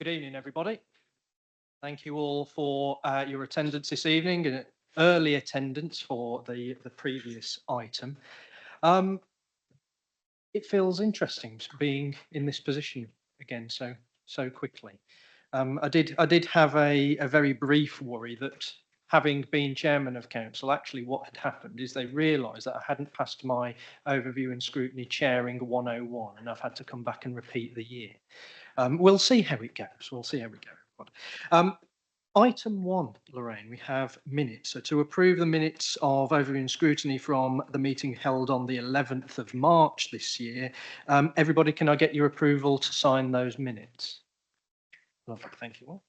Good evening, everybody. Thank you all for your attendance this evening and early attendance for the previous item. It feels interesting being in this position again so quickly. I did have a very brief worry that having been chairman of council, actually what had happened is they realised that I hadn't passed my overview and scrutiny chairing 101, and I've had to come back and repeat the year. We'll see how it goes. We'll see how we go. Item 1, Lorraine, we have minutes. So to approve the minutes of overview and scrutiny from the meeting held on the 11th of March this year. Everybody, can I get your approval to sign those minutes? Lovely, thank you all.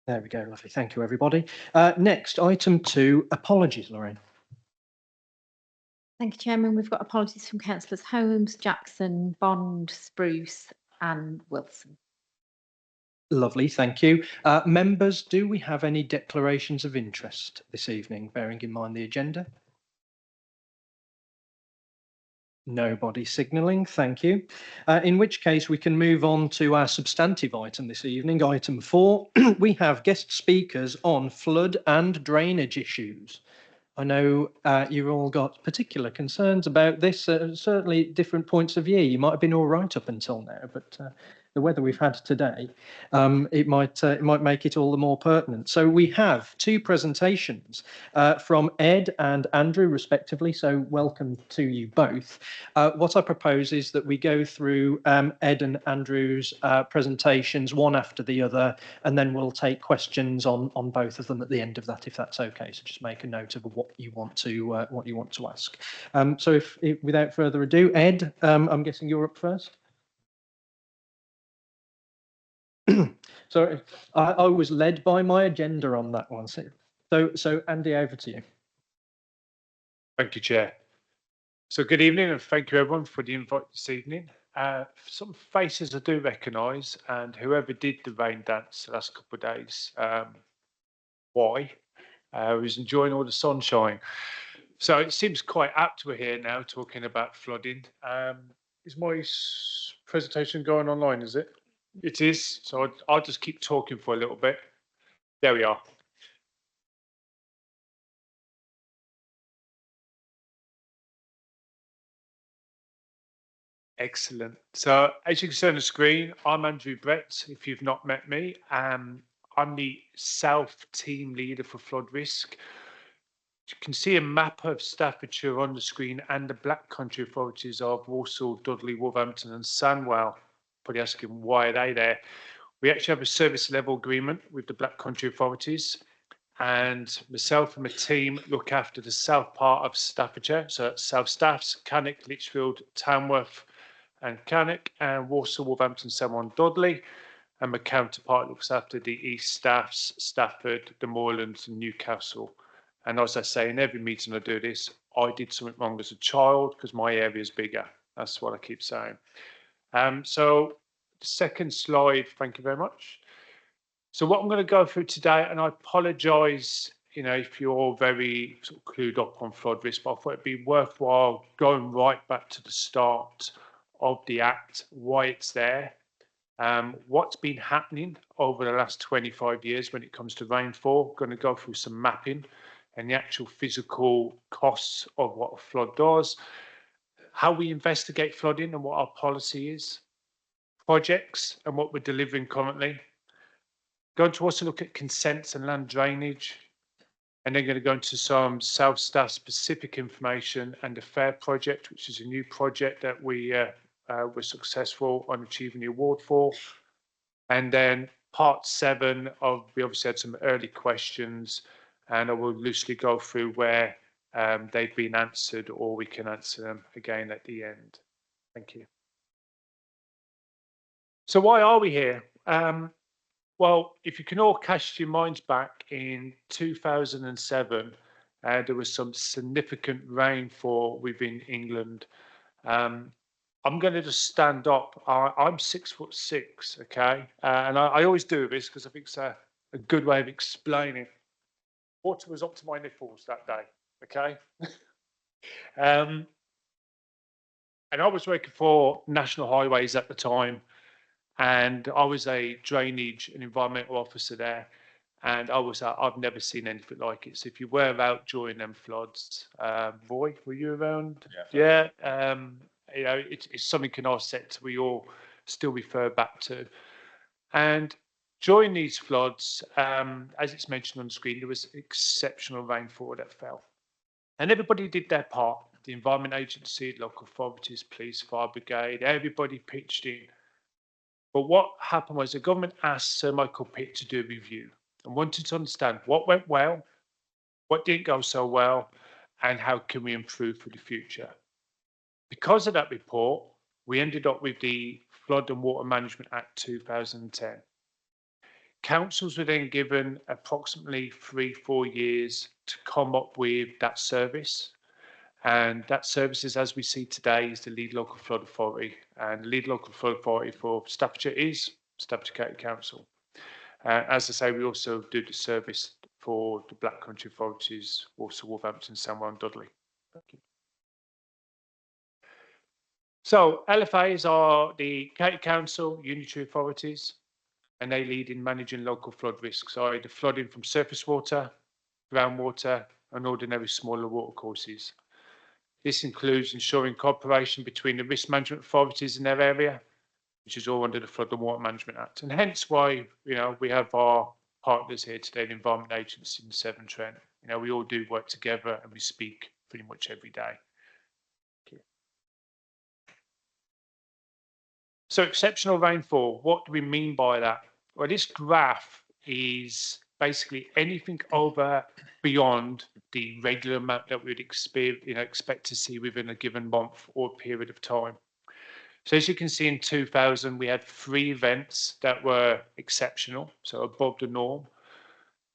There we go, lovely. Thank you, everybody. Next, item 2, apologies, Lorraine. Thank you, Chairman. We've got apologies from Councillors Holmes, Jackson, Bond, Spruce and Wilson. Lovely, thank you. Members, do we have any declarations of interest this evening, bearing in mind the agenda? Nobody signalling, thank you. In which case we can move on to our substantive item this evening, item 4. We have guest speakers on flood and drainage issues. I know you've all got particular concerns about this, certainly different points of view. You might have been all right up until now, but the weather we've had today, it might make it all the more pertinent. So we have 2 presentations from Ed and Andrew, respectively. So welcome to you both. What I propose is that we go through Ed and Andrew's presentations one after the other, and then we'll take questions on both of them at the end of that, if that's okay. So just make a note of what you want to ask. So if without further ado, Ed, I'm guessing you're up first. So I was led by my agenda on that one. So Andy, over to you. Thank you, Chair. So good evening, and thank you everyone for the invite this evening. Some faces I do recognise, and whoever did the rain dance the last couple of days, why? Was enjoying all the sunshine. So it seems quite apt we're here now talking about flooding. Is my presentation going online, is it? It is, so I'll just keep talking for a little bit. There we are. Excellent. So as you can see on the screen, I'm Andrew Brett, if you've not met me. I'm the South team leader for flood risk. You can see a map of Staffordshire on the screen and the Black Country authorities of Walsall, Dudley, Wolverhampton and Sandwell. Probably asking why are they there? We actually have a service level agreement with the Black Country authorities, and myself and my team look after the south part of Staffordshire. So that's South Staffs, Cannock, Lichfield, Tamworth and Cannock, and Walsall, Wolverhampton, Sandwell, Dudley. And my counterpart looks after the East Staffs, Stafford, the Moorlands and Newcastle. And as I say, in every meeting I do this, I did something wrong as a child because my area is bigger. That's what I keep saying. So the second slide, thank you very much. So what I'm going to go through today, and I apologise, if you're all very sort of clued up on flood risk, but I thought it'd be worthwhile going right back to the start of the Act, why it's there, what's been happening over the last 25 years when it comes to rainfall. Going to go through some mapping and the actual physical costs of what a flood does, how we investigate flooding and what our policy is, projects and what we're delivering currently. Going to also look at consents and land drainage, and then going to go into some South Staff specific information and the FAIR project, which is a new project that we were successful on achieving the award for. And then part 7 of, we obviously had some early questions, and I will loosely go through where they've been answered, or we can answer them again at the end. Thank you. So why are we here? Well, if you can all cast your minds back in 2007, there was some significant rainfall within England. I'm going to just stand up. I'm 6'6", okay? And I always do this because I think it's a good way of explaining. Water was up to my nipples that day, okay? And I was working for National Highways at the time, and I was a drainage and environmental officer there. And I've never seen anything like it. So if you were out during them floods, Roy, were you around? Yeah. Yeah. It's something in our sector we all still refer back to. And during these floods, as it's mentioned on the screen, there was exceptional rainfall that fell. And everybody did their part. The Environment Agency, local authorities, police, fire brigade, everybody pitched in. But what happened was the government asked Sir Michael Pitt to do a review and wanted to understand what went well, what didn't go so well, and how can we improve for the future. Because of that report, we ended up with the Flood and Water Management Act 2010. Councils were then given approximately 3-4 years to come up with that service. And that services, as we see today, is the Lead Local Flood Authority. And the Lead Local Flood Authority for Staffordshire is Staffordshire County Council. As I say, we also do the service for the Black Country authorities, also Wolverhampton, Sandwell and Dudley. Thank you. So LFAs are the County Council unitary authorities, and they lead in managing local flood risks, either flooding from surface water, groundwater, and ordinary smaller watercourses. This includes ensuring cooperation between the risk management authorities in their area, which is all under the Flood and Water Management Act, and hence why we have our partners here today, the Environment Agency and Severn Trent. We all do work together and we speak pretty much every day. So exceptional rainfall, what do we mean by that? Well, this graph is basically anything over beyond the regular amount that we'd expect to see within a given month or period of time. So as you can see in 2000, we had 3 events that were exceptional, so above the norm.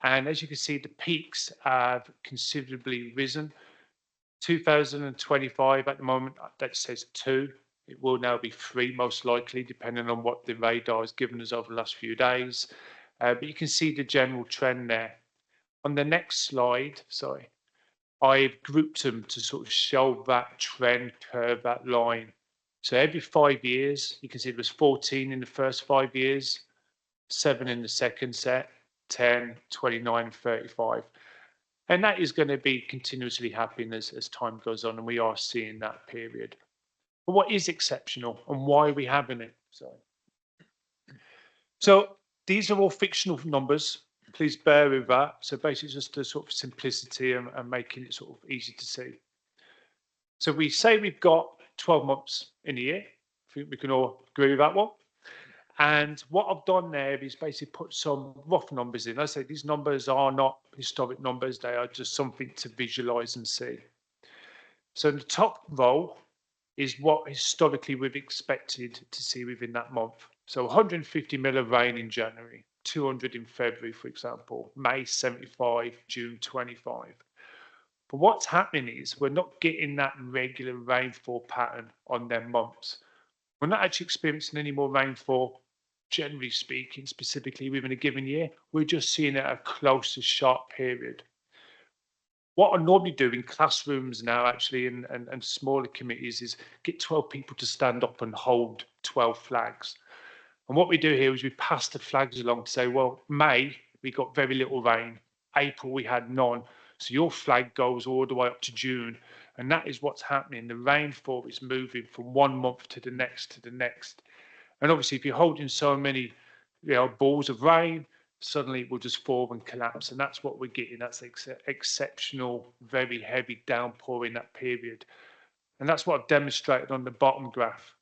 And as you can see, the peaks have considerably risen. 2025 at the moment, that says 2. It will now be 3, most likely, depending on what the radar has given us over the last few days. But you can see the general trend there. On the next slide, I've grouped them to sort of show that trend curve, that line. So every 5 years, you can see it was 14 in the first 5 years, 7 in the second set, 10, 29, and 35. And that is going to be continuously happening as time goes on, and we are seeing that period. But what is exceptional and why are we having it? So these are all fictional numbers. Please bear with that. So basically just a sort of simplicity and making it sort of easy to see. So we say we've got 12 months in a year. I think we can all agree with that one. And what I've done there is basically put some rough numbers in. I say these numbers are not historic numbers. They are just something to visualize and see. So in the top row is what historically we've expected to see within that month. So 150 mil of rain in January, 200 in February, for example, May 75, June 25. But what's happening is we're not getting that regular rainfall pattern on them months. We're not actually experiencing any more rainfall, generally speaking, specifically within a given year. We're just seeing it at a closer, sharp period. What I normally do in classrooms now, actually, and smaller committees, is get 12 people to stand up and hold 12 flags. And what we do here is we pass the flags along to say, well, May, we got very little rain. April, we had none. So your flag goes all the way up to June. And that is what's happening. The rainfall is moving from one month to the next to the next. And obviously, if you're holding so many balls of rain, suddenly it will just fall and collapse. And that's what we're getting. That's exceptional, very heavy downpour in that period. And that's what I've demonstrated on the bottom graph.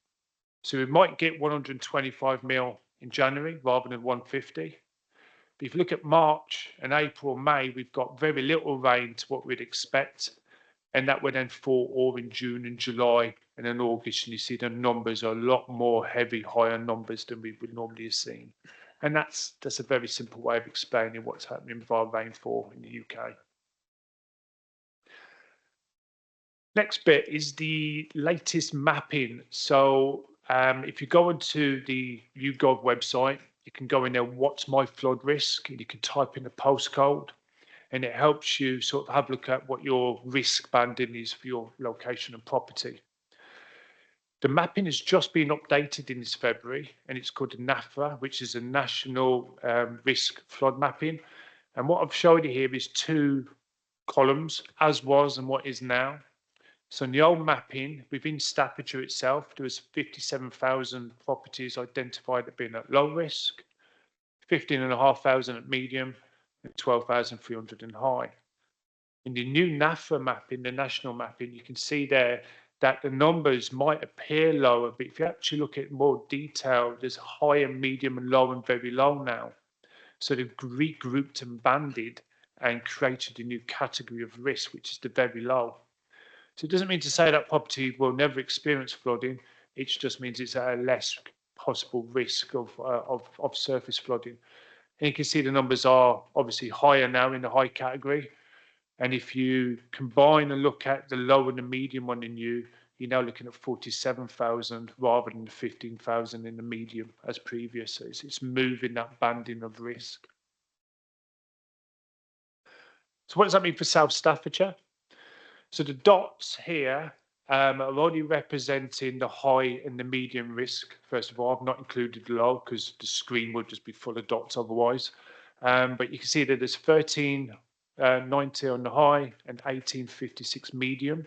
So we might get 125 mil in January rather than 150. But if you look at March and April, May, we've got very little rain to what we'd expect. And that would then fall all in June and July and then August. And you see the numbers are a lot more heavy, higher numbers than we would normally have seen. And that's a very simple way of explaining what's happening with our rainfall in the UK. Next bit is the latest mapping. So if you go onto the YouGov website, you can go in there, what's my flood risk? And you can type in the postcode. and it helps you sort of have a look at what your risk banding is for your location and property. The mapping has just been updated in this February, and it's called NAFRA, which is a National Risk Flood Mapping. And what I've showed you here is two columns, as was and what is now. So in the old mapping, within Staffordshire itself, there was 57,000 properties identified as being at low risk, 15,500 at medium, and 12,300 in high. In the new NAFRA mapping, the national mapping, you can see there that the numbers might appear lower, but if you actually look at more detail, there's high and medium and low and very low now. So they've regrouped and banded and created a new category of risk, which is the very low. So it doesn't mean to say that property will never experience flooding. It just means it's at a less possible risk of surface flooding. And you can see the numbers are obviously higher now in the high category. And if you combine and look at the low and the medium one in you're now looking at 47,000 rather than the 15,000 in the medium as previous. So it's moving that banding of risk. So what does that mean for South Staffordshire? So the dots here are only representing the high and the medium risk. First of all, I've not included the low because the screen would just be full of dots otherwise. But you can see that there's 1390 on the high and 1856 medium.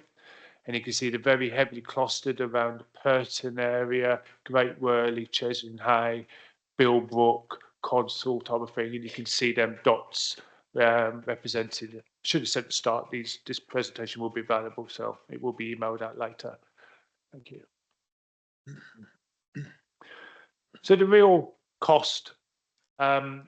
And you can see they're very heavily clustered around the Purton area, Great Worley, Cheshunt Hay, Bilbrook, Consall type of thing. And you can see them dots represented. Should have said at the start, this presentation will be available, so it will be emailed out later. Thank you. So the real cost, and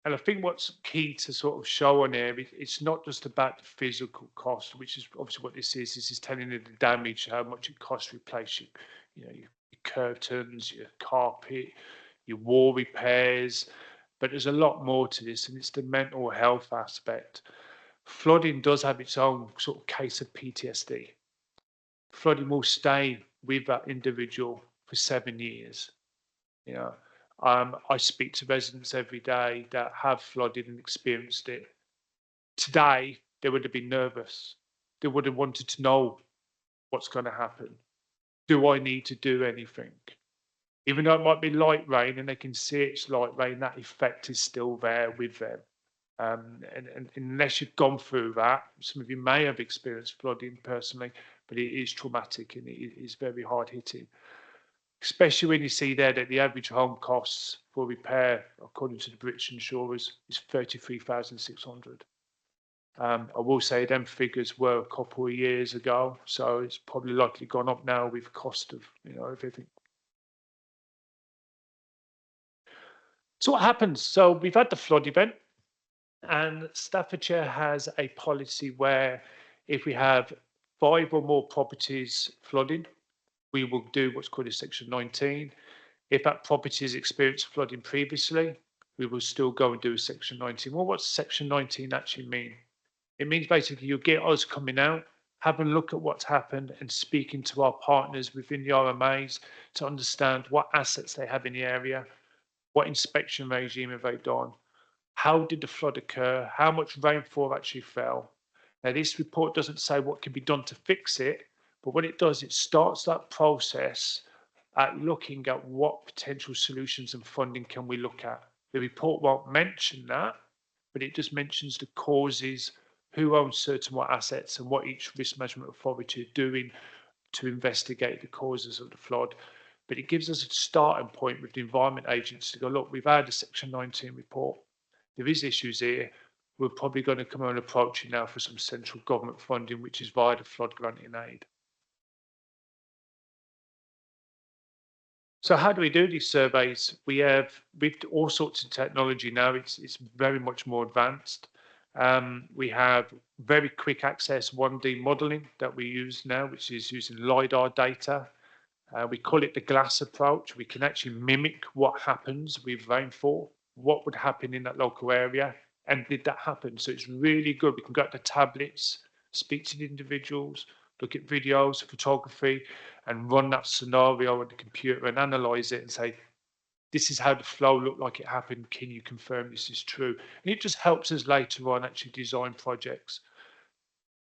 I think what's key to sort of show on here, it's not just about the physical cost, which is obviously what this is. This is telling you the damage, how much it costs to replace your curtains, your carpet, your wall repairs. But there's a lot more to this, and it's the mental health aspect. Flooding does have its own sort of case of PTSD. Flooding will stay with that individual for 7 years. I speak to residents every day that have flooded and experienced it. Today, they would have been nervous. They would have wanted to know what's going to happen. Do I need to do anything? Even though it might be light rain and they can see it's light rain, that effect is still there with them. And unless you've gone through that, some of you may have experienced flooding personally, but it is traumatic and it is very hard hitting. Especially when you see there that the average home costs for repair, according to the British insurers, is 33,600. I will say them figures were a couple of years ago, so it's probably likely gone up now with cost of everything. So what happens? So we've had the flood event, and Staffordshire has a policy where if we have 5 or more properties flooding, we will do what's called a Section 19. If that property has experienced flooding previously, we will still go and do a Section 19. Well, what's Section 19 actually mean? It means basically you'll get us coming out, having a look at what's happened and speaking to our partners within the RMAs to understand what assets they have in the area, what inspection regime have they done, how did the flood occur, how much rainfall actually fell. Now, this report doesn't say what can be done to fix it, but what it does, it starts that process at looking at what potential solutions and funding can we look at. The report won't mention that, but it just mentions the causes, who owns certain what assets, and what each risk management authority is doing to investigate the causes of the flood. But it gives us a starting point with the Environment Agency to go, look, we've had a Section 19 report. There is issues here. We're probably going to come and approach you now for some central government funding, which is via the flood granting aid. So how do we do these surveys? We have, with all sorts of technology now, it's very much more advanced. We have very quick access 1D modeling that we use now, which is using LiDAR data. We call it the glass approach. We can actually mimic what happens with rainfall, what would happen in that local area, and did that happen? So it's really good. We can go to the tablets, speak to the individuals, look at videos, photography, and run that scenario on the computer and analyze it and say, this is how the flow looked like it happened. Can you confirm this is true? And it just helps us later on actually design projects.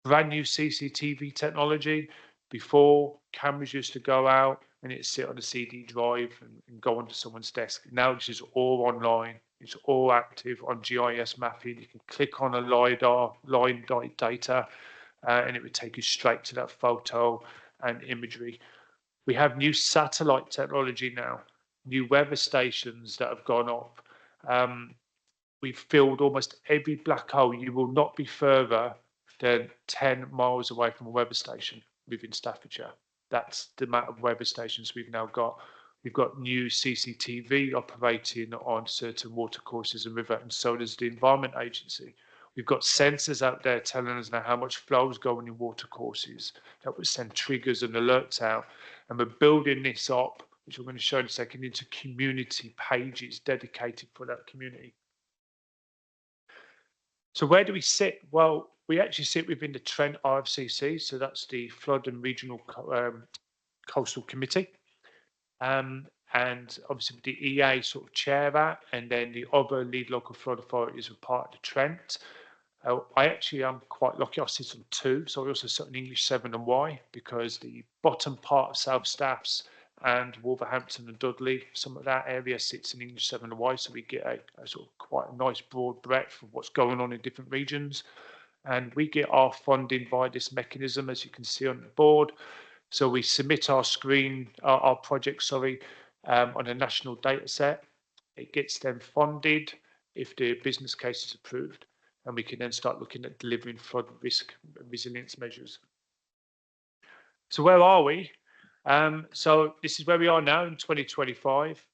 Brand new CCTV technology. Before, cameras used to go out and it'd sit on a CD drive and go onto someone's desk. Now this is all online. It's all active on GIS mapping. You can click on a LiDAR, line data, and it would take you straight to that photo and imagery. We have new satellite technology now, new weather stations that have gone up. We've filled almost every black hole. You will not be further than 10 miles away from a weather station within Staffordshire. That's the amount of weather stations we've now got. We've got new CCTV operating on certain watercourses and river, and so does the Environment Agency. We've got sensors out there telling us now how much flow is going in watercourses. That would send triggers and alerts out. And we're building this up, which I'm going to show in a second, into community pages dedicated for that community. So where do we sit? Well, we actually sit within the Trent RFCC, so that's the Flood and Regional Coastal Committee. And obviously the EA sort of chair that, and then the other lead local flood authorities are part of the Trent. I actually am quite lucky. I sit on 2, so I also sit on English 7 and Y, because the bottom part of South Staffs and Wolverhampton and Dudley, some of that area sits in English 7 and Y, so we get a sort of quite a nice broad breadth of what's going on in different regions. And we get our funding via this mechanism, as you can see on the board. So we submit our project, on a national data set. It gets then funded if the business case is approved, and we can then start looking at delivering flood risk resilience measures. So where are we? So this is where we are now in 2025,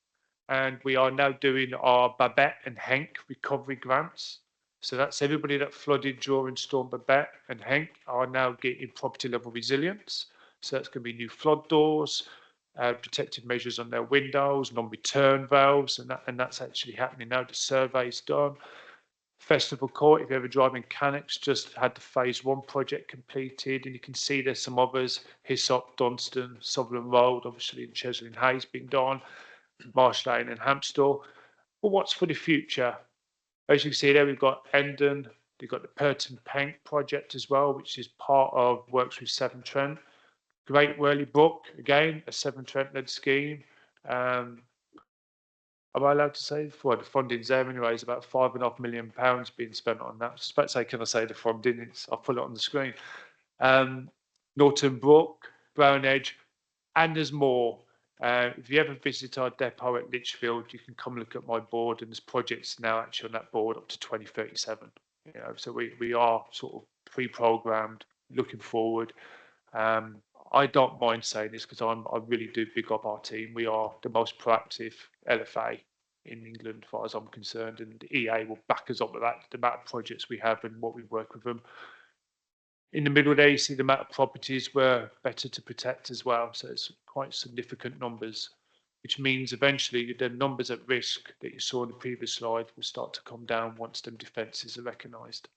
and we are now doing our Babette and Henk recovery grants. So that's everybody that flooded during Storm Babette and Henk are now getting property level resilience. So that's going to be new flood doors, protective measures on their windows, non-return valves, and that's actually happening now. The survey's done. Festival Court, if you ever drive in Cannock, just had the phase 1 project completed, and you can see there's some others: Hyssop, Dunstan, Sutherland Road, obviously in Chesley and Hayes being done, Marsh Lane and Hampstall. But what's for the future? As you can see there, we've got Endon, we've got the Purton Penk project as well, which is part of works with Severn Trent. Great Whirley Brook, again, a Severn Trent led scheme. Am I allowed to say? Well, the funding's there anyway. It's about £5.5 million being spent on that. I was about to say, can I say the funding? I'll put it on the screen. Norton Brook, Brown Edge, and there's more. If you ever visit our depot at Lichfield, you can come look at my board, and there's projects now actually on that board up to 2037. You know, so we are sort of pre-programmed, looking forward. I don't mind saying this because I really do big up our team. We are the most proactive LFA in England, as far as I'm concerned, and the EA will back us up with that, the amount of projects we have and what we work with them. In the middle there, you see the amount of properties we're better to protect as well. So it's quite significant numbers, which means eventually the numbers at risk that you saw in the previous slide will start to come down once them defences are recognised.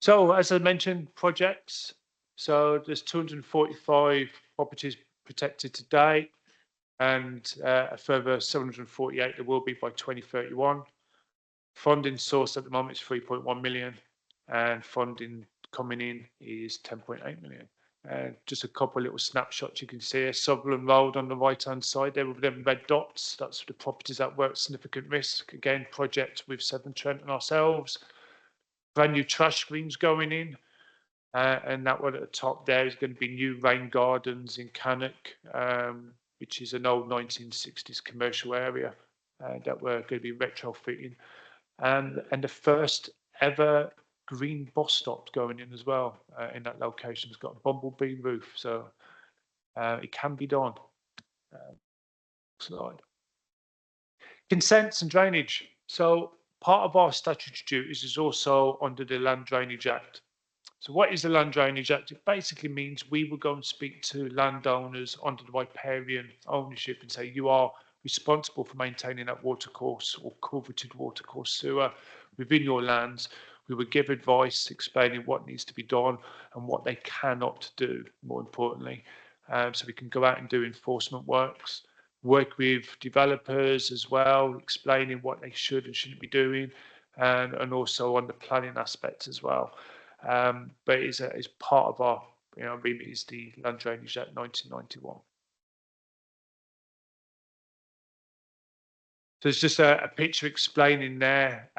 So as I mentioned, projects. So there's 245 properties protected today, and a further 748 there will be by 2031. Funding source at the moment is 3.1 million, and funding coming in is 10.8 million. Just a couple of little snapshots you can see here. Sutherland Road on the right hand side there with them red dots. That's the properties that were at significant risk. Again, project with Severn Trent and ourselves. Brand new trash screens going in. And that one at the top there is going to be new rain gardens in Cannock, which is an old 1960s commercial area that we're going to be retrofitting. And the first ever green bus stop going in as well in that location. It's got a bumblebee roof, so it can be done. Slide. Consents and drainage. So part of our statutory duties is also under the Land Drainage Act. So what is the Land Drainage Act? It basically means we will go and speak to landowners under the riparian ownership and say, you are responsible for maintaining that watercourse or culverted watercourse sewer within your lands. We will give advice explaining what needs to be done and what they cannot do, more importantly. So we can go out and do enforcement works. work with developers as well, explaining what they should and shouldn't be doing, and also on the planning aspect as well. But it's part of our, remit is the Land Drainage Act 1991. So it's just a picture explaining there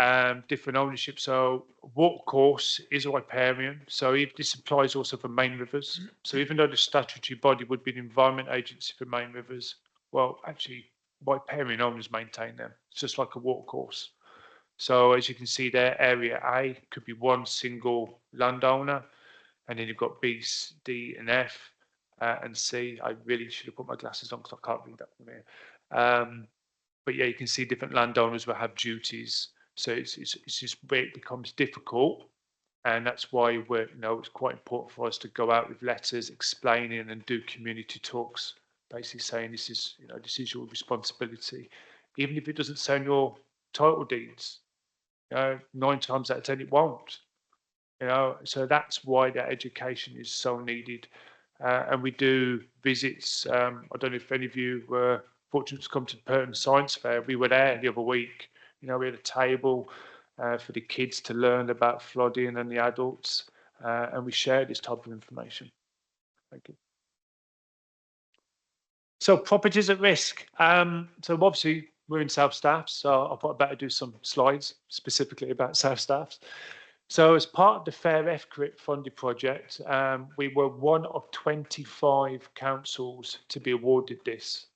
different ownership. So watercourse is a riparian. So this applies also for main rivers. So even though the statutory body would be the Environment Agency for main rivers, well, actually, riparian owners maintain them. It's just like a watercourse. So as you can see there, area A could be one single landowner, and then you've got B, D, and F, and C. I really should have put my glasses on because I can't read that from here. But yeah, you can see different landowners will have duties. So it's just where it becomes difficult. And that's why it's quite important for us to go out with letters explaining and do community talks, basically saying this is your responsibility. Even if it doesn't say on your title deeds, 9 times out of 10 it won't. So that's why that education is so needed. And we do visits. I don't know if any of you were fortunate to come to the Purton Science Fair. We were there the other week. We had a table for the kids to learn about flooding and the adults, and we shared this type of information. Thank you. So properties at risk. So obviously we're in South Staffs, so I thought I'd better do some slides specifically about South Staffs. So as part of the Fair FCRIT funded project, we were one of 25 councils to be awarded this.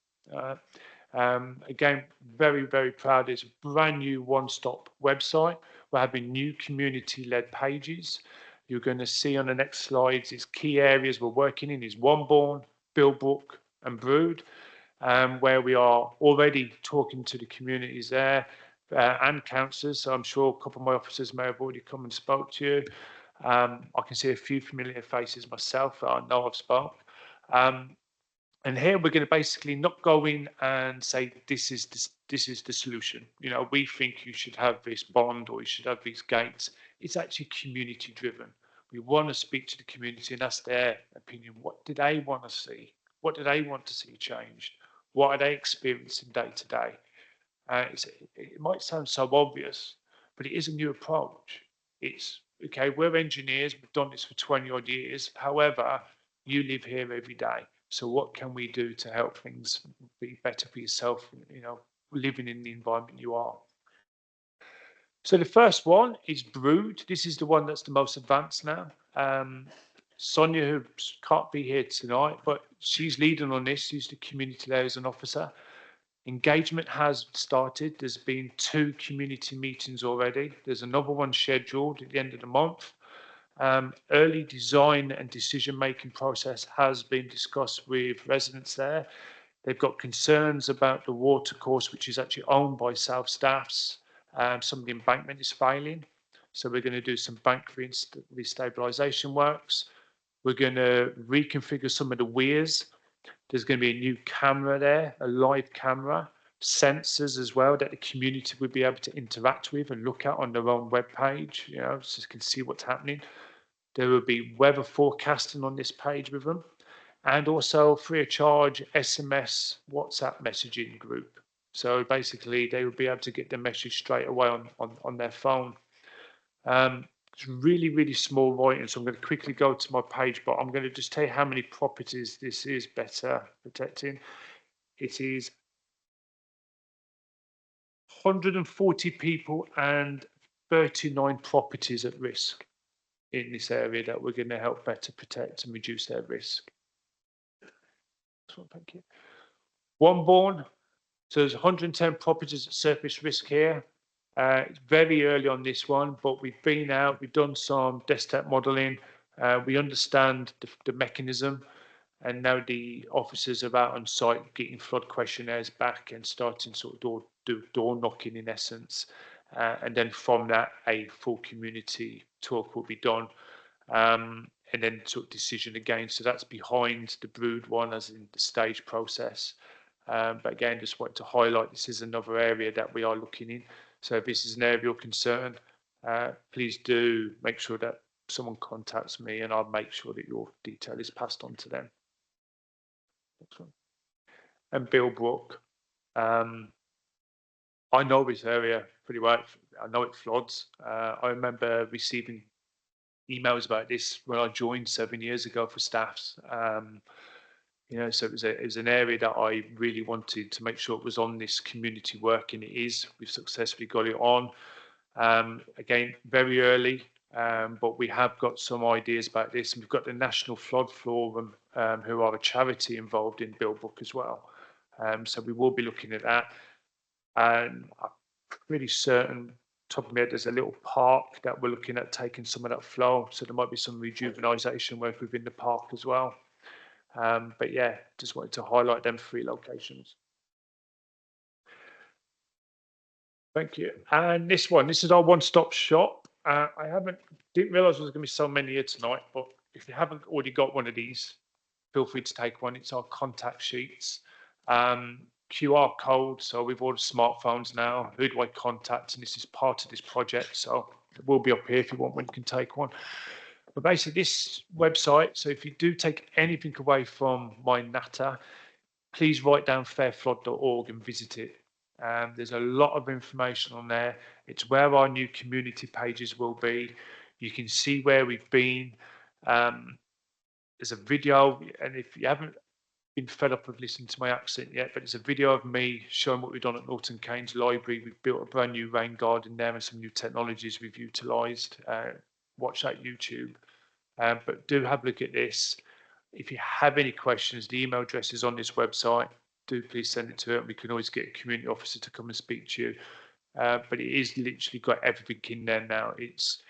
Again, very, very proud. It's a brand new one-stop website. We're having new community-led pages. You're going to see on the next slides, its key areas we're working in is Wombourne, Bilbrook and Brood, where we are already talking to the communities there and councillors. So I'm sure a couple of my officers may have already come and spoke to you. I can see a few familiar faces myself that I know I've spoke. And here we're going to basically not go in and say this is the solution. We think you should have this bond or you should have these gates. It's actually community driven. We want to speak to the community and ask their opinion. What do they want to see? What do they want to see changed? What are they experiencing day to day? It might sound so obvious, but it is a new approach. It's okay. We're engineers. We've done this for 20 odd years. However, you live here every day. So what can we do to help things be better for yourself, living in the environment you are? So the first one is Brood. This is the one that's the most advanced now. Sonia, who can't be here tonight, but she's leading on this. She's the community liaison officer. Engagement has started. There's been 2 community meetings already. There's another one scheduled at the end of the month. Early design and decision-making process has been discussed with residents there. They've got concerns about the watercourse, which is actually owned by South Staffs. Some of the embankment is failing. So we're going to do some bank restabilisation works. We're going to reconfigure some of the weirs. There's going to be a new camera there, a live camera, sensors as well that the community would be able to interact with and look at on their own web page, so you can see what's happening. There will be weather forecasting on this page with them, and also free of charge SMS WhatsApp messaging group. So basically they will be able to get the message straight away on their phone. It's really, really small writing, so I'm going to quickly go to my page, but I'm going to just tell you how many properties this is better protecting. It is 140 people and 39 properties at risk in this area that we're going to help better protect and reduce their risk. Thank you. Wombourne, so there's 110 properties at surface risk here. It's very early on this one, but we've been out, we've done some desktop modelling, we understand the mechanism, and now the officers are out on site getting flood questionnaires back and starting sort of door knocking in essence. And then from that, a full community talk will be done, and then sort of decision again. So that's behind the Brood one, as in the stage process. But again, just wanted to highlight this is another area that we are looking in. So if this is an area of concern, please do make sure that someone contacts me and I'll make sure that your detail is passed on to them. Next one. and Billbrook. I know this area pretty well. I know it floods. I remember receiving emails about this when I joined 7 years ago for staffs. So it was an area that I really wanted to make sure it was on this community work, and it is. We've successfully got it on. Again, very early, but we have got some ideas about this, and we've got the National Flood Forum, who are a charity involved in Billbrook as well. So we will be looking at that. And I'm pretty certain, top of my head, there's a little park that we're looking at taking some of that flow. So there might be some rejuvenation work within the park as well. But yeah, just wanted to highlight them 3 locations. Thank you. And this is our one-stop shop. Didn't realize there was going to be so many here tonight, but if you haven't already got one of these, feel free to take one. It's our contact sheets. QR code, so we've all the smartphones now. Who do I contact? And this is part of this project, so it will be up here if you want one, you can take one. But basically this website, so if you do take anything away from my natter, please write down fairflood.org and visit it. There's a lot of information on there. It's where our new community pages will be. You can see where we've been. There's a video, and if you haven't been fed up of listening to my accent yet, but it's a video of me showing what we've done at Norton Keynes Library. We've built a brand new rain garden there and some new technologies we've utilised. Watch that YouTube. But do have a look at this. If you have any questions, the email address is on this website. Do please send it to it. We can always get a community officer to come and speak to you. But it is literally got everything in there now. It's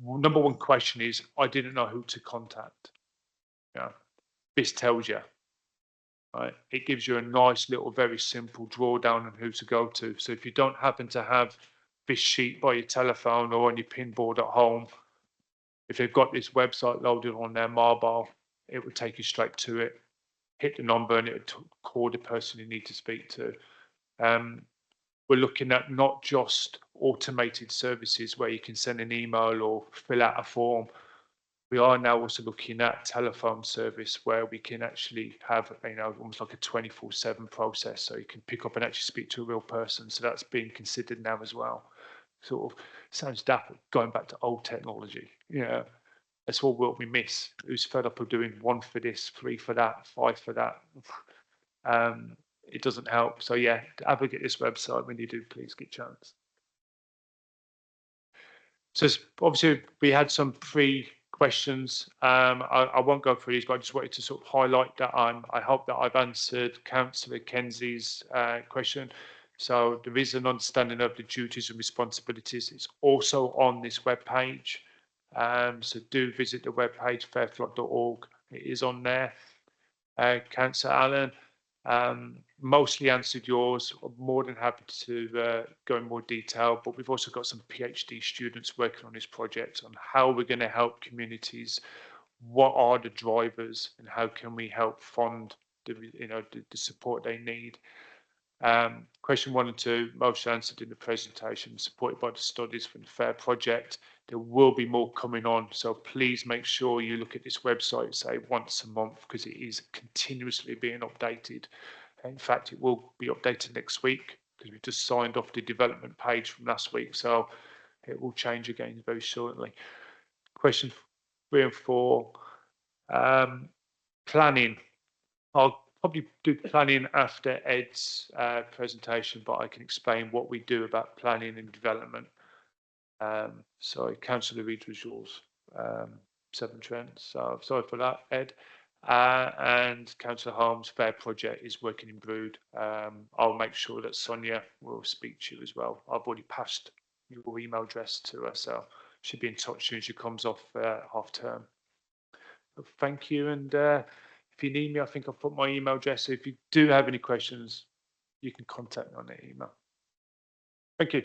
number one question is, I didn't know who to contact. Yeah, this tells you. Right? It gives you a nice little, very simple drawdown on who to go to. So if you don't happen to have this sheet by your telephone or on your pinboard at home, if they've got this website loaded on their mobile, it would take you straight to it. Hit the number and it would call the person you need to speak to. We're looking at not just automated services where you can send an email or fill out a form. We are now also looking at telephone service where we can actually have, almost like a 24/7 process. So you can pick up and actually speak to a real person. So that's being considered now as well. Sort of sounds daft, going back to old technology. Yeah, that's what we miss. Who's fed up of doing 1 for this, 3 for that, 5 for that? It doesn't help. So yeah, have a look at this website when you do. Please get a chance. So obviously we had some free questions. I won't go through these, but I just wanted to sort of highlight that I hope that I've answered Councillor Kenzie's question. So there is an understanding of the duties and responsibilities. It's also on this web page. So do visit the web page, fairflood.org. It is on there. Councillor Allen, mostly answered yours. I'm more than happy to go in more detail, but we've also got some PhD students working on this project on how we're going to help communities, what are the drivers, and how can we help fund the support they need. Question 1 and 2, mostly answered in the presentation, supported by the studies from the FAIR project. There will be more coming on, so please make sure you look at this website, say once a month, because it is continuously being updated. In fact, it will be updated next week because we just signed off the development page from last week, so it will change again very shortly. Question 3 and 4, planning. I'll probably do planning after Ed's presentation, but I can explain what we do about planning and development. Sorry, Councillor Reid was yours, Severn Trent. So sorry for that, Ed. And Councillor Holmes' FAIR project is working in Brood. I'll make sure that Sonia will speak to you as well. I've already passed your email address to her, so she'll be in touch as soon as she comes off half term. But thank you, and if you need me, I think I've put my email address. So if you do have any questions, you can contact me on the email. Thank you.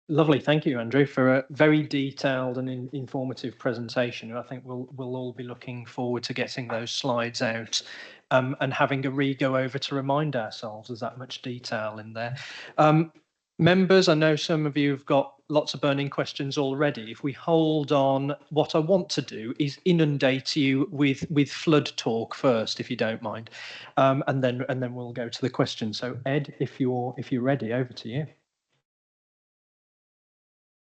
Lovely, thank you, Andrew, for a very detailed and informative presentation. I think we'll all be looking forward to getting those slides out and having a re-go over to remind ourselves there's that much detail in there. Members, I know some of you have got lots of burning questions already. If we hold on, what I want to do is inundate you with flood talk first, if you don't mind, and then we'll go to the questions. So Ed, if you're ready, over to you.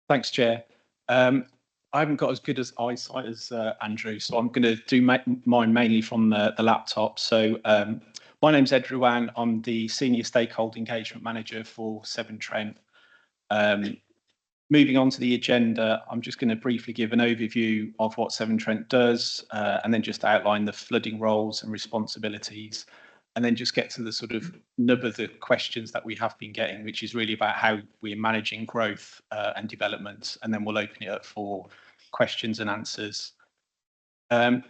Thanks, Chair. I haven't got as good as eyesight as Andrew, so I'm going to do mine mainly from the laptop. So my name's Ed Ruan. I'm the Senior Stakeholder Engagement Manager for Severn Trent. Moving on to the agenda, I'm just going to briefly give an overview of what Severn Trent does, and then just outline the flooding roles and responsibilities, and then just get to the sort of nub of the questions that we have been getting, which is really about how we're managing growth and development, and then we'll open it up for questions and answers.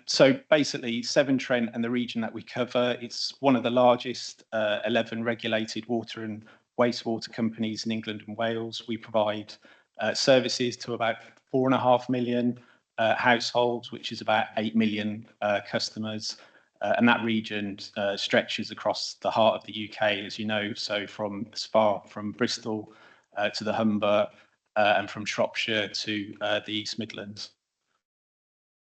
So basically, Severn Trent and the region that we cover, it's one of the largest 11 regulated water and wastewater companies in England and Wales. We provide services to about 4.5 million households, which is about 8 million customers. And that region stretches across the heart of the UK, as you know, so from as far from Bristol to the Humber and from Shropshire to the East Midlands.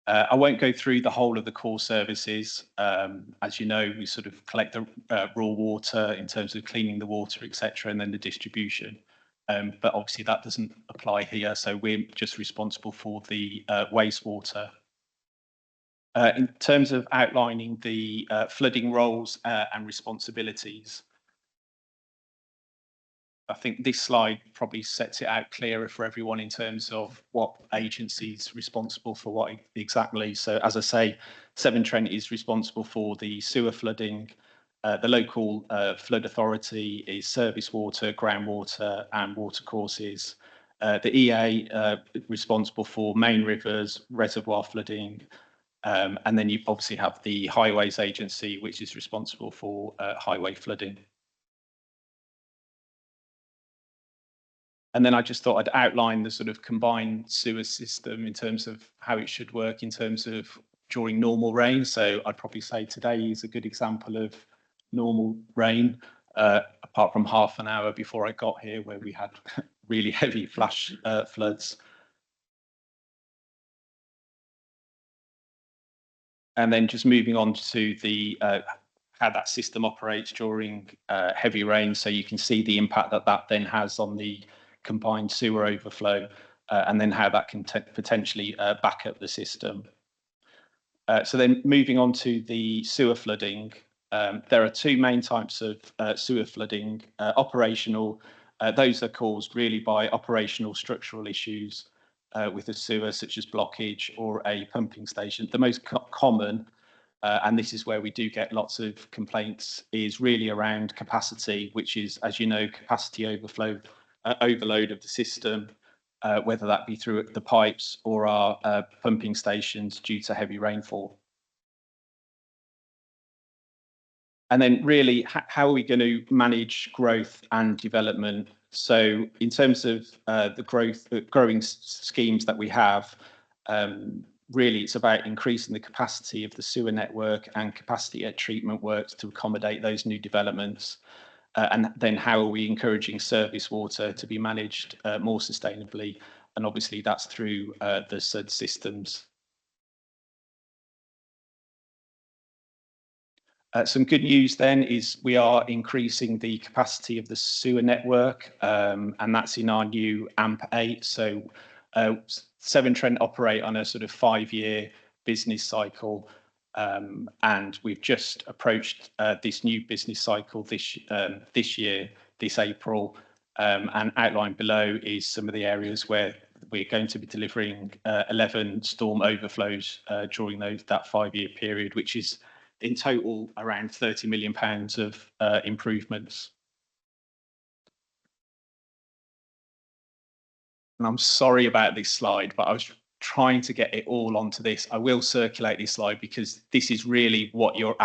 I won't go through the whole of the core services. As you know, we sort of collect the raw water in terms of cleaning the water, etc., and then the distribution. But obviously that doesn't apply here, so we're just responsible for the wastewater. In terms of outlining the flooding roles and responsibilities, I think this slide probably sets it out clearer for everyone in terms of what agency's responsible for what exactly. So as I say, Severn Trent is responsible for the sewer flooding. The local flood authority is surface water, groundwater and watercourses. The EA responsible for main rivers, reservoir flooding, and then you obviously have the Highways Agency, which is responsible for highway flooding. And then I just thought I'd outline the sort of combined sewer system in terms of how it should work in terms of during normal rain. So I'd probably say today is a good example of normal rain, apart from half an hour before I got here where we had really heavy flash floods. And then just moving on to the how that system operates during heavy rain. So you can see the impact that that then has on the combined sewer overflow, and then how that can potentially back up the system. So then moving on to the sewer flooding, there are two main types of sewer flooding. Operational, those are caused really by operational structural issues with the sewer, such as blockage or a pumping station. The most common, and this is where we do get lots of complaints, is really around capacity, which is, as you know, capacity overflow, overload of the system, whether that be through the pipes or our pumping stations due to heavy rainfall. And then really, how are we going to manage growth and development? So in terms of the growing schemes that we have, really it's about increasing the capacity of the sewer network and capacity at treatment works to accommodate those new developments. And then how are we encouraging service water to be managed more sustainably? And obviously that's through the SUD systems. Some good news then is we are increasing the capacity of the sewer network, and that's in our new AMP8. So Severn Trent operate on a sort of 5-year business cycle, and we've just approached this new business cycle this year, this April, and outlined below is some of the areas where we're going to be delivering 11 storm overflows during that 5-year period, which is in total around £30 million of improvements. And I'm sorry about this slide, but I was trying to get it all onto this. I will circulate this slide because this is really what you're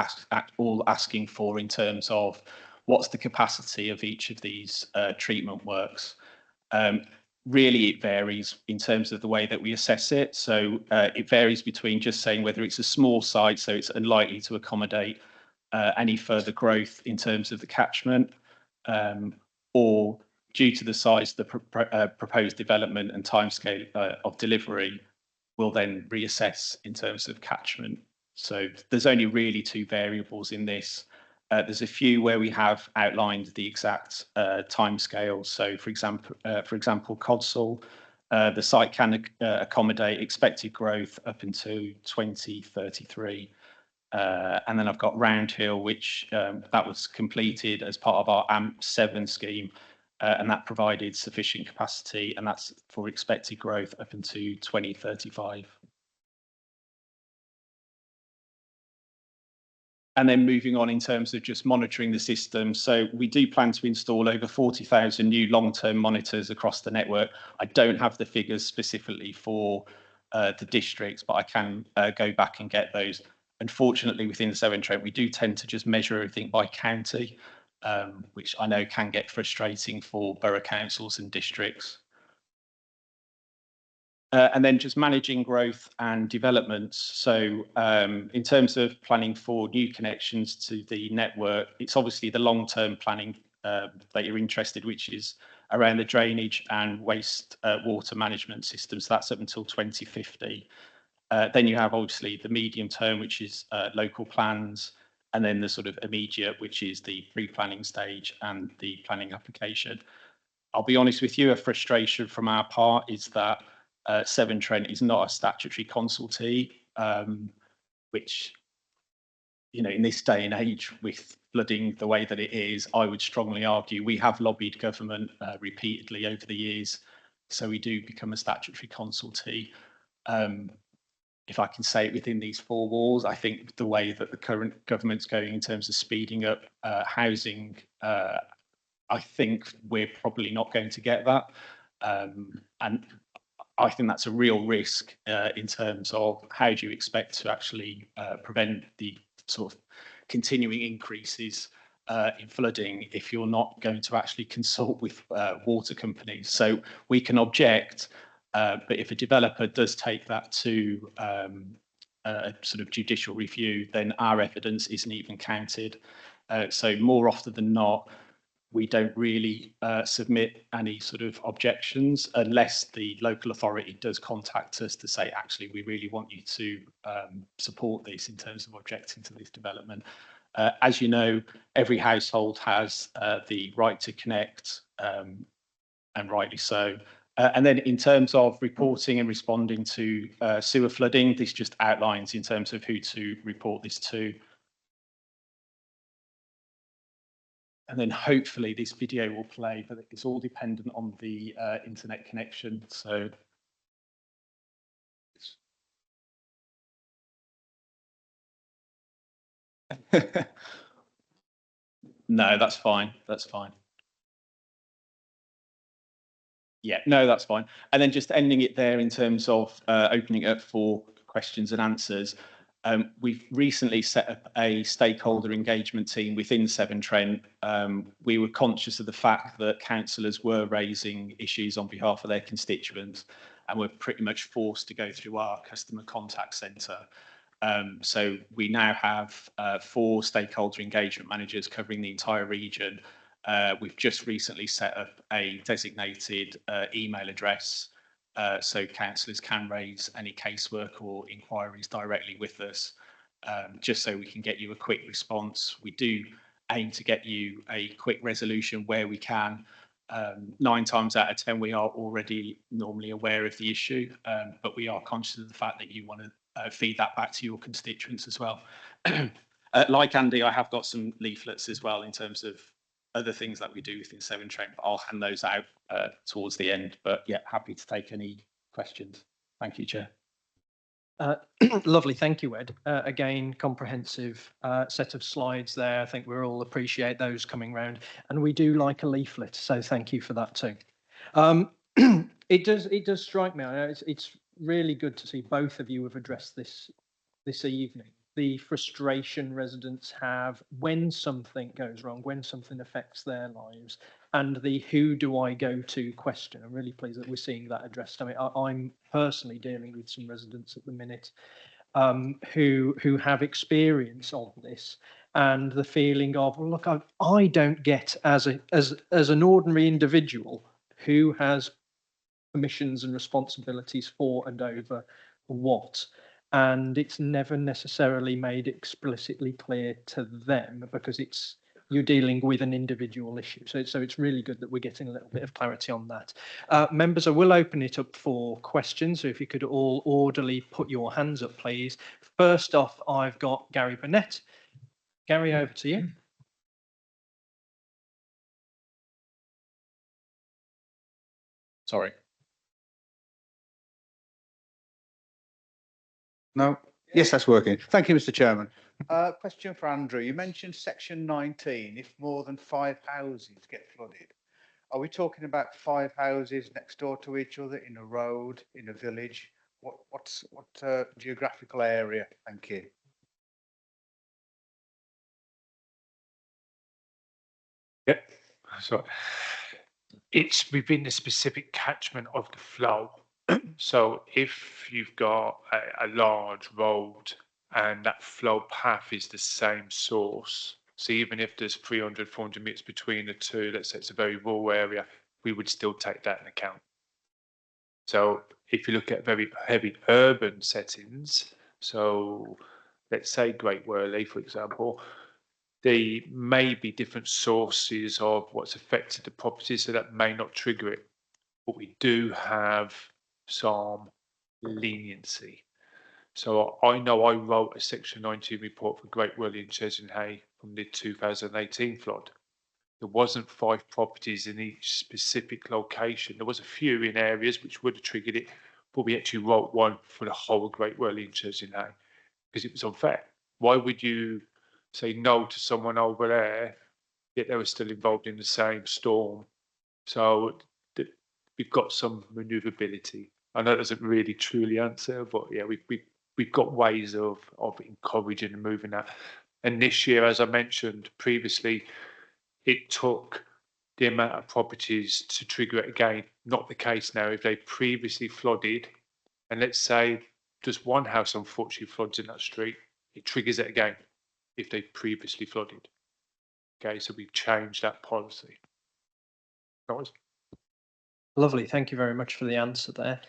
all asking for in terms of what's the capacity of each of these treatment works. Really, it varies in terms of the way that we assess it. So it varies between just saying whether it's a small site, so it's unlikely to accommodate any further growth in terms of the catchment, or due to the size of the proposed development and timescale of delivery, we'll then reassess in terms of catchment. So there's only really two variables in this. There's a few where we have outlined the exact timescales. So, for example, Codsall, the site can accommodate expected growth up until 2033. And then I've got Roundhill, which that was completed as part of our AMP7 scheme, and that provided sufficient capacity, and that's for expected growth up into 2035. And then moving on in terms of just monitoring the system. So we do plan to install over 40,000 new long-term monitors across the network. I don't have the figures specifically for the districts, but I can go back and get those. Unfortunately, within the Severn Trent, we do tend to just measure everything by county, which I know can get frustrating for borough councils and districts. And then just managing growth and developments. So in terms of planning for new connections to the network, it's obviously the long-term planning that you're interested, which is around the drainage and waste water management systems. That's up until 2050. Then you have obviously the medium term, which is local plans, and then the sort of immediate, which is the pre-planning stage and the planning application. I'll be honest with you, a frustration from our part is that Severn Trent is not a statutory consultee, which, you know, in this day and age with flooding the way that it is, I would strongly argue we have lobbied government repeatedly over the years, so we do become a statutory consultee. If I can say it within these four walls, I think the way that the current government's going in terms of speeding up housing, I think we're probably not going to get that. And I think that's a real risk in terms of how do you expect to actually prevent the sort of continuing increases in flooding if you're not going to actually consult with water companies. So we can object, but if a developer does take that to a sort of judicial review, then our evidence isn't even counted. So more often than not, we don't really submit any sort of objections unless the local authority does contact us to say, actually, we really want you to support this in terms of objecting to this development. As you know, every household has the right to connect, and rightly so. And then in terms of reporting and responding to sewer flooding, this just outlines in terms of who to report this to. And then hopefully this video will play, but it's all dependent on the internet connection. So no, that's fine. That's fine. Yeah, no, that's fine. And then just ending it there in terms of opening it up for questions and answers. We've recently set up a stakeholder engagement team within Severn Trent. We were conscious of the fact that councillors were raising issues on behalf of their constituents and were pretty much forced to go through our customer contact centre. So we now have 4 stakeholder engagement managers covering the entire region. We've just recently set up a designated email address so councillors can raise any casework or inquiries directly with us, just so we can get you a quick response. We do aim to get you a quick resolution where we can. 9 times out of 10, we are already normally aware of the issue, but we are conscious of the fact that you want to feed that back to your constituents as well. Like Andy, I have got some leaflets as well in terms of other things that we do within Severn Trent, but I'll hand those out towards the end. But yeah, happy to take any questions. Thank you, Chair. Lovely, thank you, Ed. Again, comprehensive set of slides there. I think we'll all appreciate those coming round, and we do like a leaflet, so thank you for that too. It does strike me. I know it's really good to see both of you have addressed this evening. The frustration residents have when something goes wrong, when something affects their lives, and the who do I go to question. I'm really pleased that we're seeing that addressed. I mean, I'm personally dealing with some residents at the minute who have experience of this, and the feeling of, well, look, I don't get as an ordinary individual who has permissions and responsibilities for and over what. And it's never necessarily made explicitly clear to them because you're dealing with an individual issue. So it's really good that we're getting a little bit of clarity on that. Members, I will open it up for questions. So if you could all orderly put your hands up, please. First off, I've got Gary Burnett. Gary, over to you. Sorry. No? Yes, that's working. Thank you, Mr. Chairman. Question for Andrew. You mentioned section 19, if more than 5 houses get flooded. Are we talking about 5 houses next door to each other in a road, in a village? What geographical area? Thank you. Yeah, so it's within the specific catchment of the flow. So if you've got a large road and that flow path is the same source, so even if there's 300, 400 meters between the two, let's say it's a very rural area, we would still take that in account. So if you look at very heavy urban settings, so let's say Great Worley, for example, there may be different sources of what's affected the property, so that may not trigger it. But we do have some leniency. So I know I wrote a Section 19 report for Great Worley and Cheshunt Hay from the 2018 flood. There wasn't 5 properties in each specific location. There was a few in areas which would have triggered it, but we actually wrote one for the whole of Great Worley and Cheshunt Hay because it was unfair. Why would you say no to someone over there, yet they were still involved in the same storm? So we've got some maneuverability. I know it doesn't really truly answer, but yeah, we've got ways of encouraging and moving that. And this year, as I mentioned previously, it took the amount of properties to trigger it again. Not the case now. If they previously flooded, and let's say just one house unfortunately floods in that street, it triggers it again if they previously flooded. Okay, so we've changed that policy. Lovely. Thank you very much for the answer there.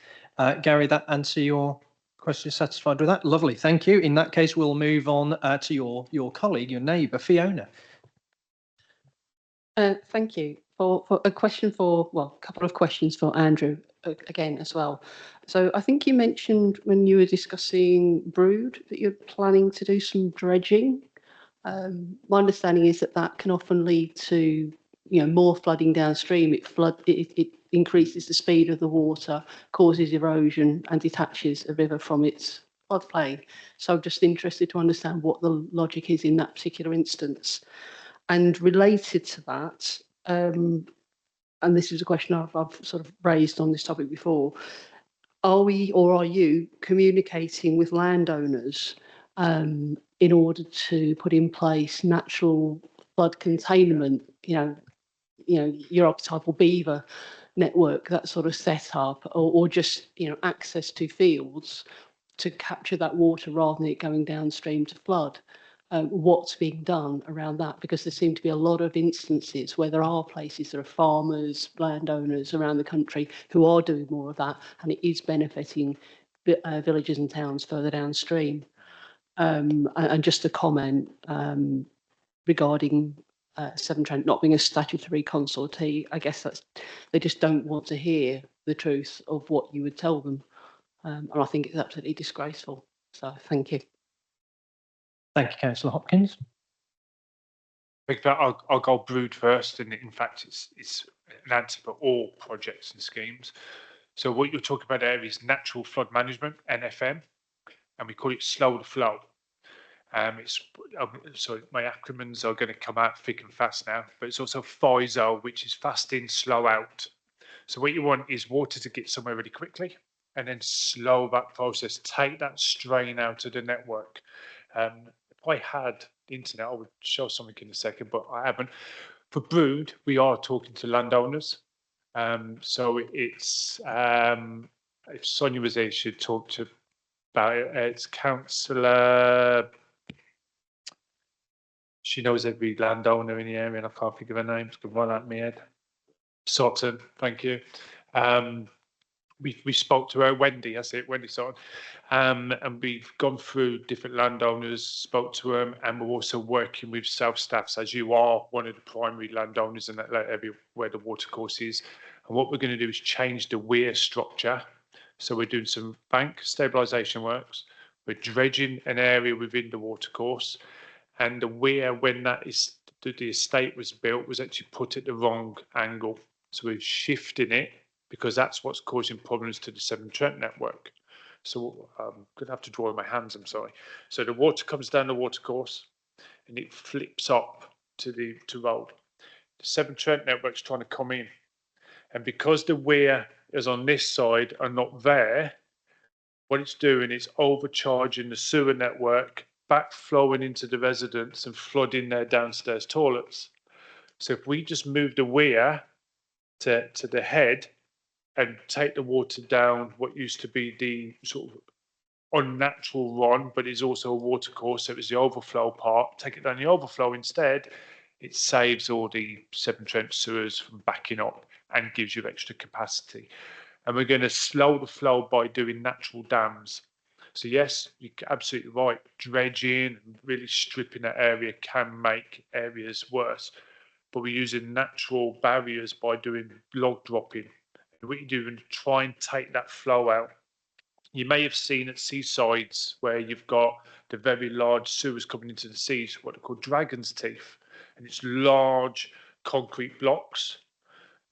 Gary, that answer your question, satisfied with that? Lovely. Thank you. In that case, we'll move on to your colleague, your neighbour, Fiona. Thank you. For a question for, well, a couple of questions for Andrew again as well. So I think you mentioned when you were discussing Brood that you're planning to do some dredging. My understanding is that can often lead to, more flooding downstream. It increases the speed of the water, causes erosion, and detaches a river from its floodplain. So I'm just interested to understand what the logic is in that particular instance. And related to that, and this is a question I've sort of raised on this topic before, are we or are you communicating with landowners in order to put in place natural flood containment, your archetypal beaver network, that sort of setup, or just, access to fields to capture that water rather than it going downstream to flood? What's being done around that? Because there seem to be a lot of instances where there are places, there are farmers, landowners around the country who are doing more of that, and it is benefiting villages and towns further downstream. And just a comment regarding Severn Trent not being a statutory consultee, I guess they just don't want to hear the truth of what you would tell them. And I think it's absolutely disgraceful. So thank you. Thank you, Councillor Hopkins. I'll go Brood first, and in fact, it's an answer for all projects and schemes. So what you're talking about there is natural flood management, NFM, and we call it slow the flow. So my acronyms are going to come out thick and fast now, but it's also FISO, which is fast in, slow out. So what you want is water to get somewhere really quickly, and then slow that process, take that strain out of the network. If I had the internet, I would show something in a second, but I haven't. For Brood, we are talking to landowners. So it's, if Sonia was there, she'd talk to about it. It's Councillor She knows every landowner in the area, and I can't think of her name. It's gone right out of my head. Sutton, thank you. We spoke to her, Wendy, that's it, Wendy Sutton. And we've gone through different landowners, spoke to them, and we're also working with South Staffs, as you are one of the primary landowners in that area where the watercourse is. And what we're going to do is change the weir structure. So we're doing some bank stabilisation works. We're dredging an area within the watercourse, and the weir, when that is the estate was built, was actually put at the wrong angle. So we're shifting it because that's what's causing problems to the Severn Trent network. So I'm going to have to draw with my hands, I'm sorry. So the water comes down the watercourse and it flips up to road. The Severn Trent network's trying to come in. And because the weir is on this side and not there, what it's doing is overcharging the sewer network, backflowing into the residents and flooding their downstairs toilets. So if we just move the weir to the head and take the water down what used to be the sort of unnatural run, but it's also a water course, so it was the overflow part, take it down the overflow instead, it saves all the Severn Trent sewers from backing up and gives you extra capacity. And we're going to slow the flow by doing natural dams. So yes, you're absolutely right, dredging and really stripping that area can make areas worse, but we're using natural barriers by doing log dropping. What you do and try and take that flow out. You may have seen at seasides where you've got the very large sewers coming into the seas, what are called dragon's teeth, and it's large concrete blocks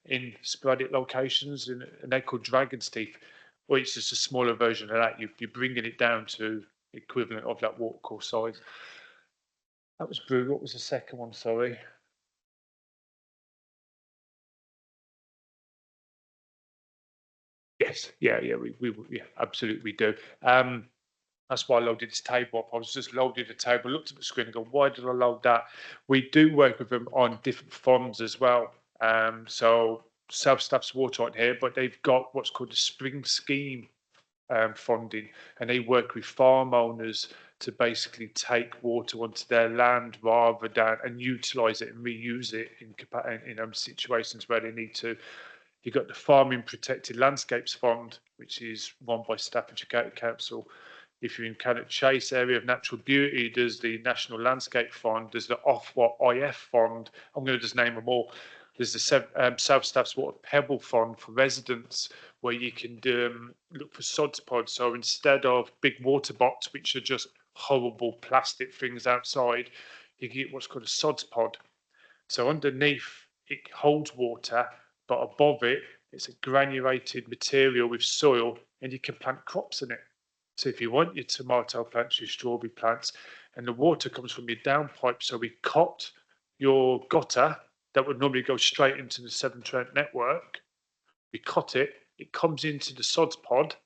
in sporadic locations, and they're called dragon's teeth. Or it's just a smaller version of that. You're bringing it down to the equivalent of that watercourse size. That was Brew. What was the second one? Sorry. Yes, yeah, we absolutely do. That's why I loaded this table up. I was just loading the table, looked at the screen and go, why did I load that? We do work with them on different funds as well. So South Staff's water on here, but they've got what's called the Spring Scheme funding, and they work with farm owners to basically take water onto their land rather than and utilise it and reuse it in situations where they need to. You've got the Farming Protected Landscapes Fund, which is run by Staffordshire County Council. If you're in Cannock Chase area of natural beauty, there's the National Landscape Fund, there's the Ofwat IF Fund. I'm going to just name them all. There's the South Staff's Water Pebble Fund for residents, where you can look for sods pods. So instead of big water bots, which are just horrible plastic things outside, you get what's called a sods pod. So underneath, it holds water, but above it, it's a granulated material with soil, and you can plant crops in it. So if you want your tomato plants, your strawberry plants, and the water comes from your downpipe, so we cut your gutter that would normally go straight into the Severn Trent network. We cut it, it comes into the sods pod,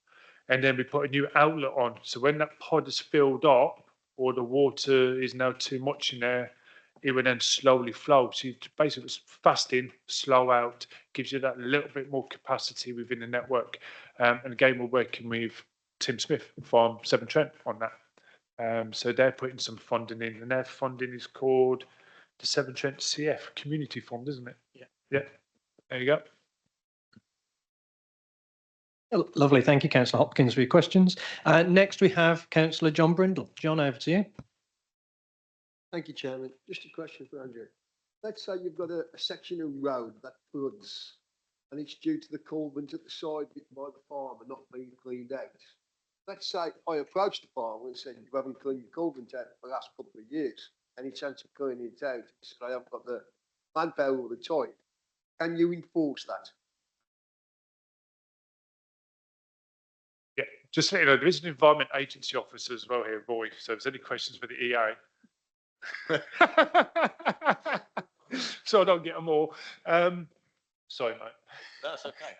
and then we put a new outlet on. So when that pod is filled up, or the water is now too much in there, it would then slowly flow. So you basically it's fasting, slow out, gives you that little bit more capacity within the network. And again, we're working with Tim Smith from Severn Trent on that. So they're putting some funding in, and their funding is called the Severn Trent CF Community Fund, isn't it? Yeah. Yeah. There you go. Lovely. Thank you, Councillor Hopkins, for your questions. Next, we have Councillor John Brindle. John, over to you. Thank you, Chairman. Just a question for Andrew. Let's say you've got a section of road that floods and it's due to the culvert at the side by the farmer not being cleaned out. Let's say I approached the farmer and said, you haven't cleaned the culvert out for the last couple of years. Any chance of cleaning it out? He said, I haven't got the manpower or the time. Can you enforce that? Yeah, just so you know, there is an Environment Agency officer as well here, Roy. So if there's any questions for the EA. So I don't get them all. Sorry, mate. That's okay.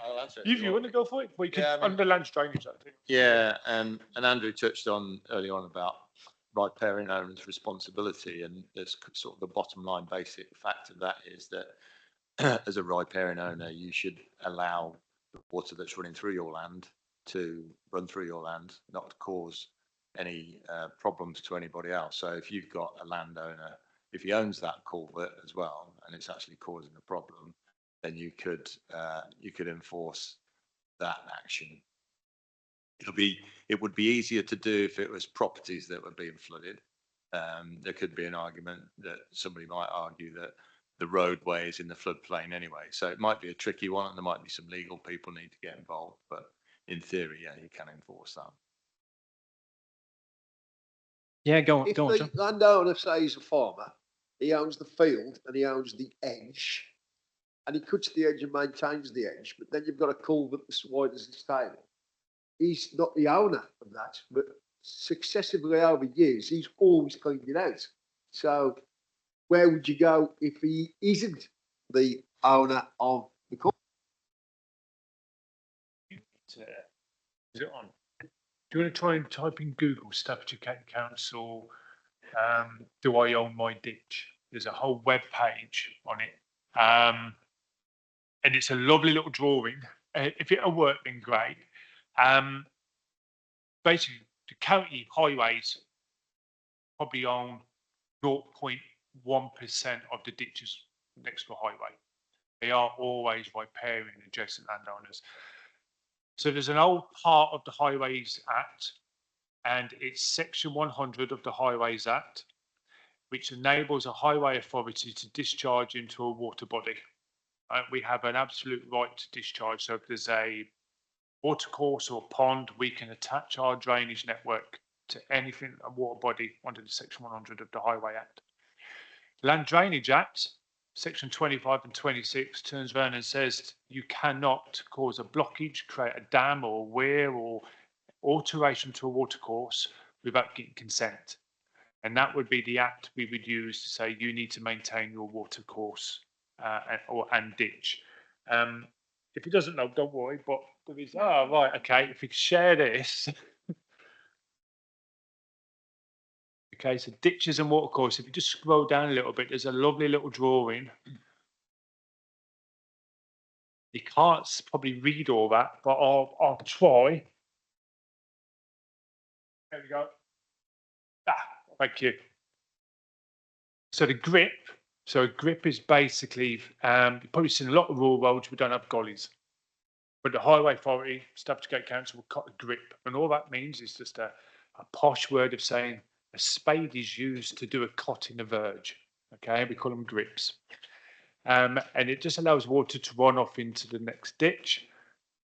I'll answer it. If you want to go for it, we can Yeah, I mean- under land drainage, I think. Yeah, and Andrew touched on early on about riparian owners' responsibility, and there's sort of the bottom line basic fact of that is that as a riparian owner, you should allow the water that's running through your land to run through your land, not to cause any problems to anybody else. So if you've got a landowner if he owns that culvert as well, and it's actually causing a problem, then you could enforce that action. It would be easier to do if it was properties that were being flooded. There could be an argument that somebody might argue that the roadway is in the floodplain anyway. So it might be a tricky one, and there might be some legal people need to get involved. But in theory, yeah, you can enforce that. Yeah, go on, If go on, the John. landowner, say he's a farmer, he owns the field and he owns the edge, and he cuts the edge and maintains the edge, but then you've got a culvert as wide as his table. He's not the owner of that, but successively over years, he's always cleaned it out. So where would you go if he isn't the owner of the culvert? Is it on? Do you want to try and type in Google Staffordshire County Council, do I own my ditch? There's a whole web page on it. And it's a lovely little drawing. If it'll work, then great. Basically, the county highways probably own 0.1% of the ditches next to a highway. They are always riparian adjacent landowners. So there's an old part of the Highways Act, and it's section 100 of the Highways Act, which enables a highway authority to discharge into a water body. We have an absolute right to discharge. So if there's a watercourse or pond, we can attach our drainage network to anything, a water body, under the section 100 of the Highway Act. Land Drainage Act, section 25 and 26 turns around and says you cannot cause a blockage, create a dam or a weir or alteration to a watercourse without getting consent. And that would be the act we would use to say you need to maintain your watercourse and ditch. If it doesn't know, don't worry, but there is, oh, right, okay, if you share this. Okay, so ditches and watercourse. If you just scroll down a little bit, there's a lovely little drawing. You can't probably read all that, but I'll try. There we go. Thank you. So the grip. So a grip is basically, you've probably seen a lot of rural roads, we don't have gullies. But the Highway Authority, Staffordshire County Council will cut a grip. And all that means is just a posh word of saying a spade is used to do a cut in a verge. Okay, we call them grips. And it just allows water to run off into the next ditch.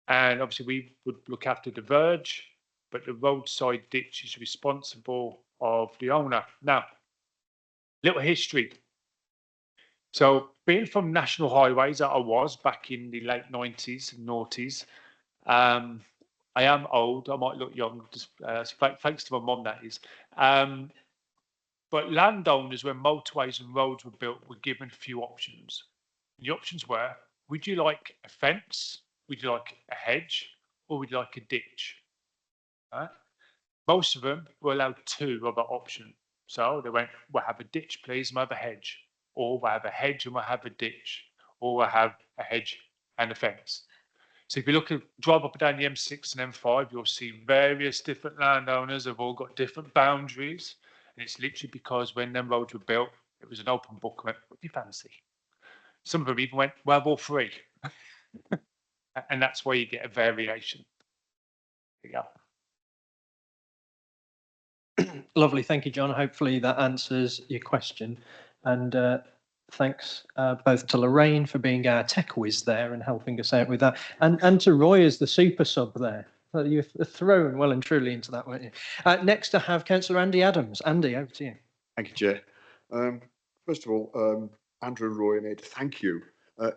And obviously we would look after the verge, but the roadside ditch is responsible of the owner. Now, little history. So being from National Highways that I was back in the late 90s and noughties, I am old, I might look young, just thanks to my mum, that is. But landowners, when motorways and roads were built, were given a few options. The options were, would you like a fence, would you like a hedge, or would you like a ditch? Most of them were allowed two other options. So they went, we'll have a ditch, please, and we'll have a hedge. Or we'll have a hedge and we'll have a ditch. Or we'll have a hedge and a fence. So if you look at, drive up and down the M6 and M5, you'll see various different landowners have all got different boundaries. And it's literally because when them roads were built, it was an open book. Went, what do you fancy? Some of them even went, well, all three. And that's why you get a variation. There you go. Lovely, thank you, John. Hopefully that answers your question. And thanks both to Lorraine for being our tech whiz there and helping us out with that, and to Roy as the super sub there. You're thrown well and truly into that, weren't you? Next, I have Councillor Andy Adams. Andy, over to you. Thank you, Chair. First of all, Andrew and Roy, I need to thank you.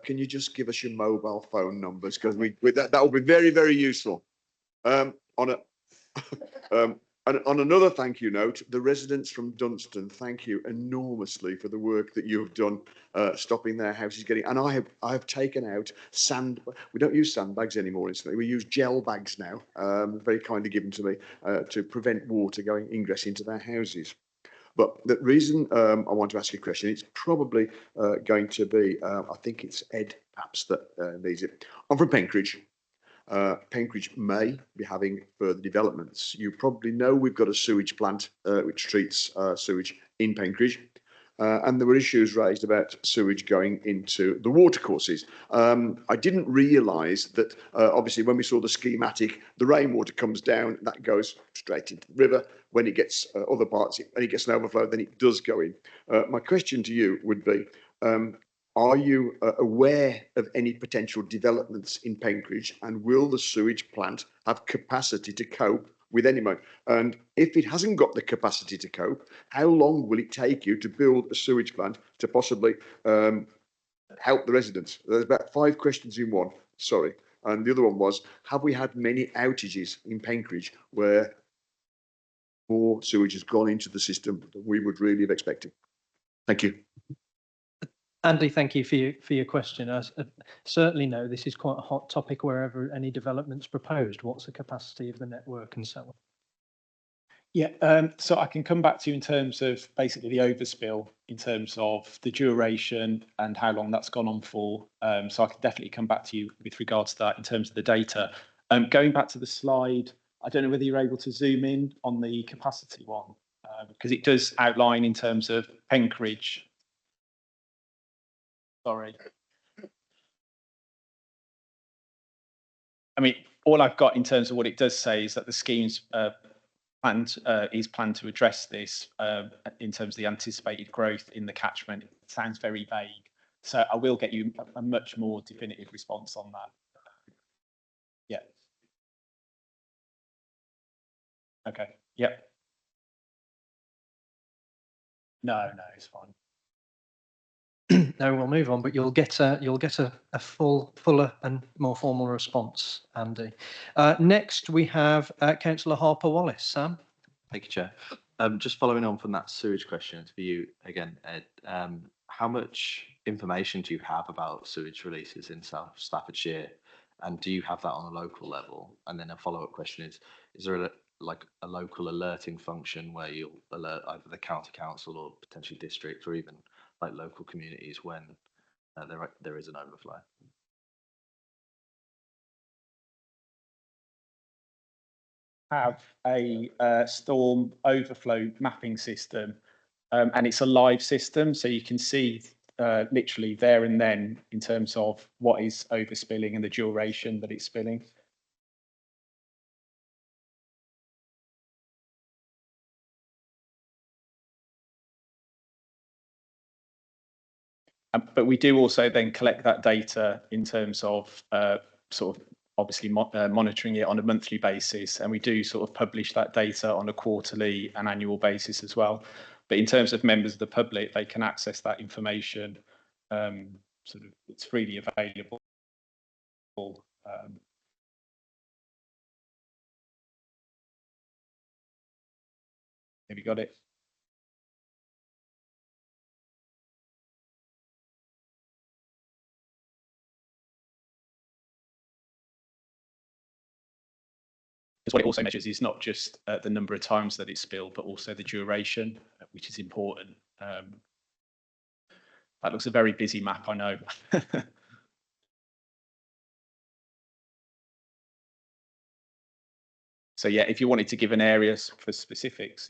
Can you just give us your mobile phone numbers? Because that will be very, very useful. And on another thank you note, the residents from Dunstan, thank you enormously for the work that you have done, stopping their houses getting. And I have taken out sand. We don't use sandbags anymore. We use gel bags now. Very kindly given to me to prevent water going ingress into their houses. But the reason I want to ask you a question, it's probably going to be, I think it's Ed perhaps that needs it. I'm from Penkridge. Penkridge may be having further developments. You probably know we've got a sewage plant which treats sewage in Penkridge. and there were issues raised about sewage going into the watercourses. I didn't realise that obviously when we saw the schematic, the rainwater comes down, that goes straight into the river. When it gets other parts, and it gets an overflow, then it does go in. My question to you would be, are you aware of any potential developments in Penkridge, and will the sewage plant have capacity to cope with any mode? And if it hasn't got the capacity to cope, how long will it take you to build a sewage plant to possibly help the residents? There's about 5 questions in one, sorry. And the other one was, have we had many outages in Penkridge where more sewage has gone into the system than we would really have expected? Thank you. Andy, thank you for your question. I certainly know this is quite a hot topic wherever any development's proposed. What's the capacity of the network and so on? Yeah, so I can come back to you in terms of basically the overspill, in terms of the duration and how long that's gone on for. So I can definitely come back to you with regards to that in terms of the data. Going back to the slide, I don't know whether you're able to zoom in on the capacity one, because it does outline in terms of Penkridge. Sorry. I mean, all I've got in terms of what it does say is that the scheme's planned to address this in terms of the anticipated growth in the catchment. It sounds very vague, so I will get you a much more definitive response on that. Yeah. Okay. Yeah. No, it's fine. No, we'll move on, but you'll get a fuller and more formal response, Andy. Next, we have Councillor Harper Wallace. Sam. Thank you, Chair. Just following on from that sewage question for you again, Ed. How much information do you have about sewage releases in South Staffordshire, and do you have that on a local level? And then a follow-up question is there a local alerting function where you'll alert either the county council or potentially district or even like local communities when there is an overflow? Have a storm overflow mapping system, and it's a live system, so you can see literally there and then in terms of what is overspilling and the duration that it's spilling. But we do also then collect that data in terms of sort of obviously monitoring it on a monthly basis, and we do sort of publish that data on a quarterly and annual basis as well. But in terms of members of the public, they can access that information. Sort of, it's freely available. Have you got it? Because what it also measures is not just the number of times that it's spilled, but also the duration, which is important. That looks a very busy map, I know. So yeah, if you wanted to give an area for specifics.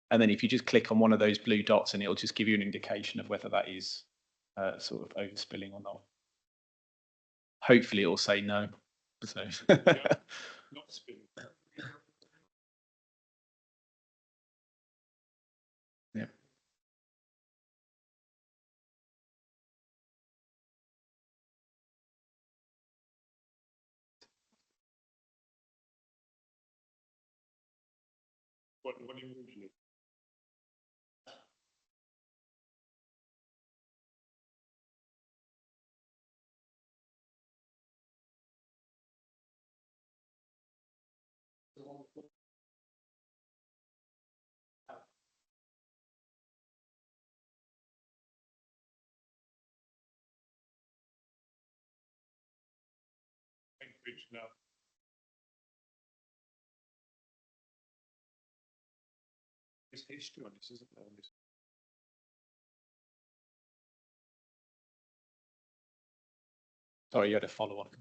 And then if you just click on one of those blue dots, and it'll just give you an indication of whether that is sort of overspilling or not. Hopefully it will say no. So. Not spilling. Yeah. What do you usually? Now. There's history on this, isn't there? Sorry, you had a follow-up.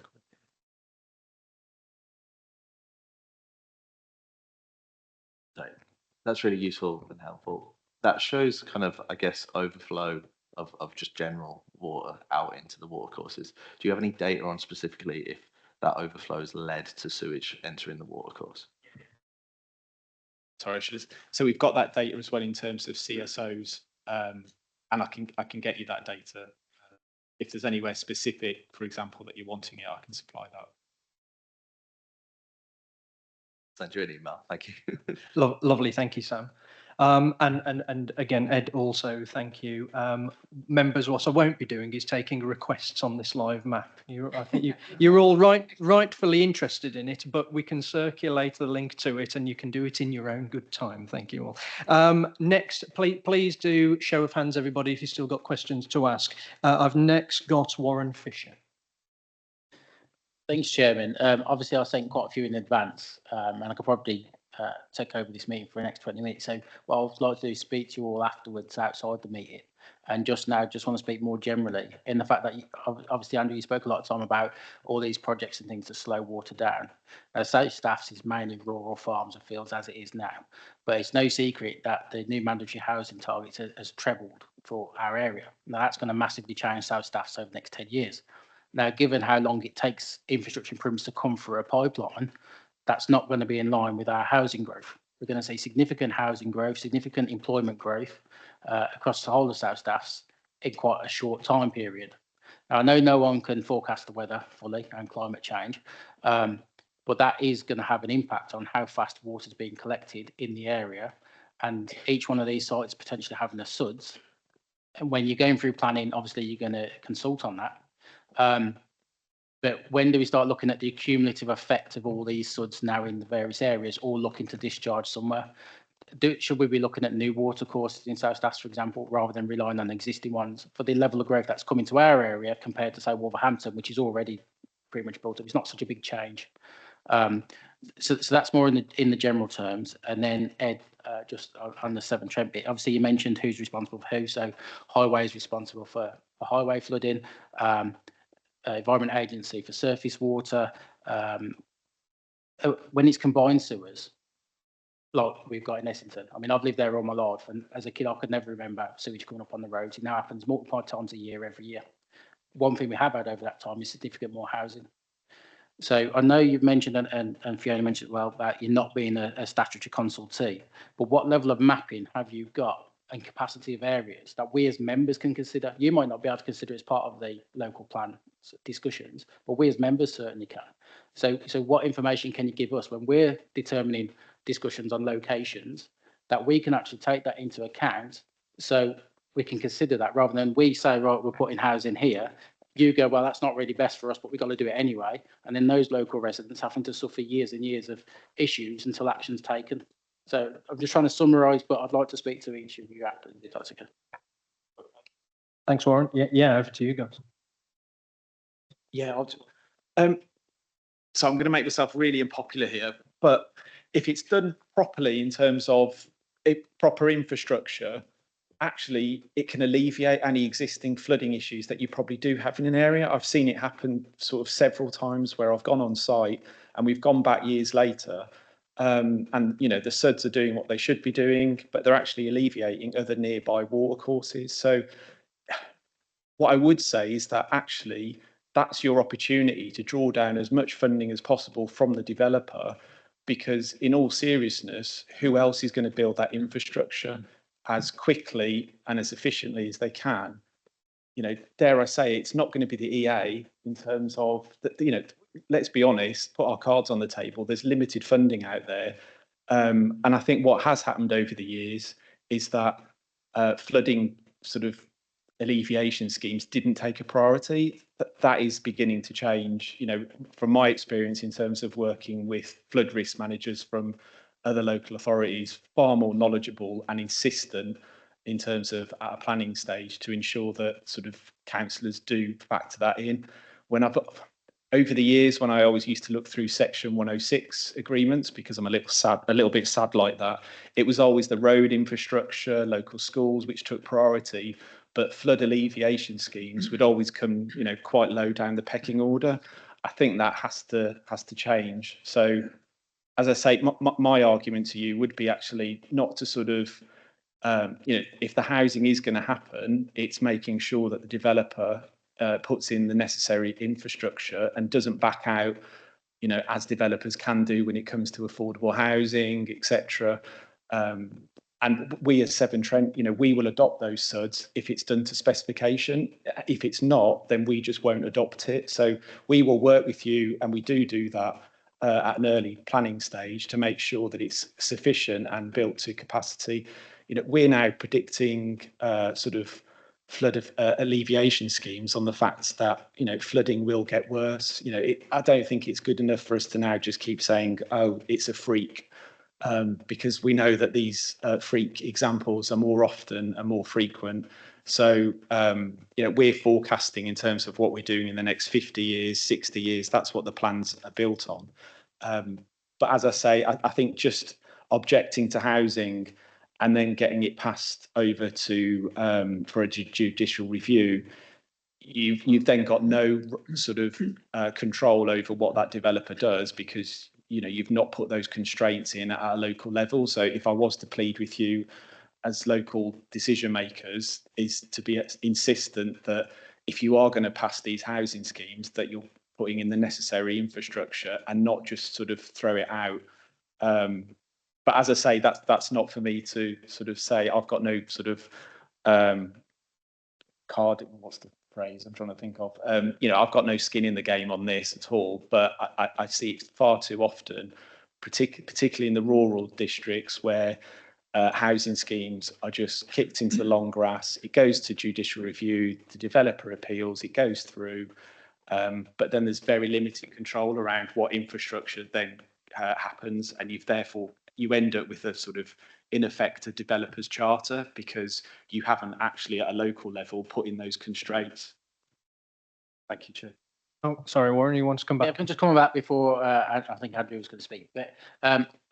So that's really useful and helpful. That shows kind of, I guess, overflow of just general water out into the watercourses. Do you have any data on specifically if that overflow has led to sewage entering the watercourse? Sorry, so we've got that data as well in terms of CSOs, and I can get you that data. If there's anywhere specific, for example, that you're wanting it, I can supply that. Send you an email. Thank you. Lovely, thank you, Sam. And again, Ed, also thank you. Members, what I won't be doing is taking requests on this live map. I think you're all rightfully interested in it, but we can circulate the link to it, and you can do it in your own good time. Thank you all. Next, please do show of hands, everybody, if you've still got questions to ask. I've next got Warren Fisher. Thanks, Chairman. Obviously, I sent quite a few in advance, and I could probably take over this meeting for the next 20 minutes. So what I would like to do is speak to you all afterwards outside the meeting. And just now, just want to speak more generally in the fact that, obviously, Andrew, you spoke a lot of time about all these projects and things to slow water down. South Staffs is mainly rural farms and fields as it is now. But it's no secret that the new mandatory housing targets has trebled for our area. Now, that's going to massively change South Staffs over the next 10 years. Now, given how long it takes infrastructure improvements to come through a pipeline, that's not going to be in line with our housing growth. We're going to see significant housing growth, significant employment growth across the whole of South Staffs in quite a short time period. Now, I know no one can forecast the weather fully and climate change, but that is going to have an impact on how fast water is being collected in the area. And each one of these sites potentially having a SUDS. And when you're going through planning, obviously, you're going to consult on that. But when do we start looking at the cumulative effect of all these SUDs now in the various areas, all looking to discharge somewhere? Should we be looking at new water courses in South Staffs, for example, rather than relying on existing ones for the level of growth that's coming to our area compared to, say, Wolverhampton, which is already pretty much built up? It's not such a big change. So that's more in the general terms. And then Ed, just on the Severn Trent bit, obviously you mentioned who's responsible for who. So Highway is responsible for highway flooding. Environment Agency for surface water. When it's combined sewers, like we've got in Essington. I mean, I've lived there all my life, and as a kid, I could never remember sewage coming up on the roads. It now happens multiple times a year, every year. One thing we have had over that time is significant more housing. So I know you've mentioned, and Fiona mentioned as well, that you're not being a statutory consultee, but what level of mapping have you got and capacity of areas that we as members can consider? You might not be able to consider it as part of the local plan discussions, but we as members certainly can. So what information can you give us when we're determining discussions on locations that we can actually take that into account, so we can consider that rather than we say, right, we're putting housing here. You go, well, that's not really best for us, but we've got to do it anyway. And then those local residents having to suffer years and years of issues until action's taken. So I'm just trying to summarise, but I'd like to speak to each of you after, if that's okay. Thanks, Warren. Yeah, over to you guys. Yeah, so I'm going to make myself really unpopular here, but if it's done properly in terms of proper infrastructure, actually it can alleviate any existing flooding issues that you probably do have in an area. I've seen it happen sort of several times where I've gone on site and we've gone back years later, and you know the SUDs are doing what they should be doing, but they're actually alleviating other nearby watercourses. So what I would say is that actually that's your opportunity to draw down as much funding as possible from the developer, because in all seriousness, who else is going to build that infrastructure as quickly and as efficiently as they can? You know, dare I say, it's not going to be the EA in terms of, you know, let's be honest, put our cards on the table. There's limited funding out there. And I think what has happened over the years is that flooding sort of alleviation schemes didn't take a priority. That is beginning to change, you know, from my experience in terms of working with flood risk managers from other local authorities, far more knowledgeable and insistent in terms of at a planning stage to ensure that sort of councillors do factor that in. When I've over the years, when I always used to look through Section 106 agreements, because I'm a little bit sad like that, it was always the road infrastructure, local schools, which took priority, but flood alleviation schemes would always come, you know, quite low down the pecking order. I think that has to change. So as I say, my argument to you would be actually not to sort of, if the housing is going to happen, it's making sure that the developer puts in the necessary infrastructure and doesn't back out, as developers can do when it comes to affordable housing, etc. And we as Severn Trent, we will adopt those SUDs if it's done to specification. If it's not, then we just won't adopt it. So we will work with you, and we do that at an early planning stage to make sure that it's sufficient and built to capacity. We're now predicting sort of flood of alleviation schemes on the fact that flooding will get worse. I don't think it's good enough for us to now just keep saying, oh, it's a freak. Because we know that these freak examples are more often and more frequent. So, we're forecasting in terms of what we're doing in the next 50 years, 60 years. That's what the plans are built on. But as I say, I think just objecting to housing and then getting it passed over to for a judicial review, you've then got no sort of control over what that developer does, because you've not put those constraints in at a local level. So if I was to plead with you as local decision makers, is to be insistent that if you are going to pass these housing schemes, that you're putting in the necessary infrastructure and not just sort of throw it out. But as I say, that's not for me to sort of say. I've got no sort of card. What's the phrase I'm trying to think of? I've got no skin in the game on this at all, but I see it far too often, particularly in the rural districts, where housing schemes are just kicked into the long grass. It goes to judicial review, the developer appeals, it goes through, but then there's very limited control around what infrastructure then happens, and you end up with a sort of, in effect, a developer's charter, because you haven't actually at a local level put in those constraints. Thank you, Chair. Oh, sorry, Warren, you want to come Yeah, back? I can just come back before I think Andrew was going to speak. But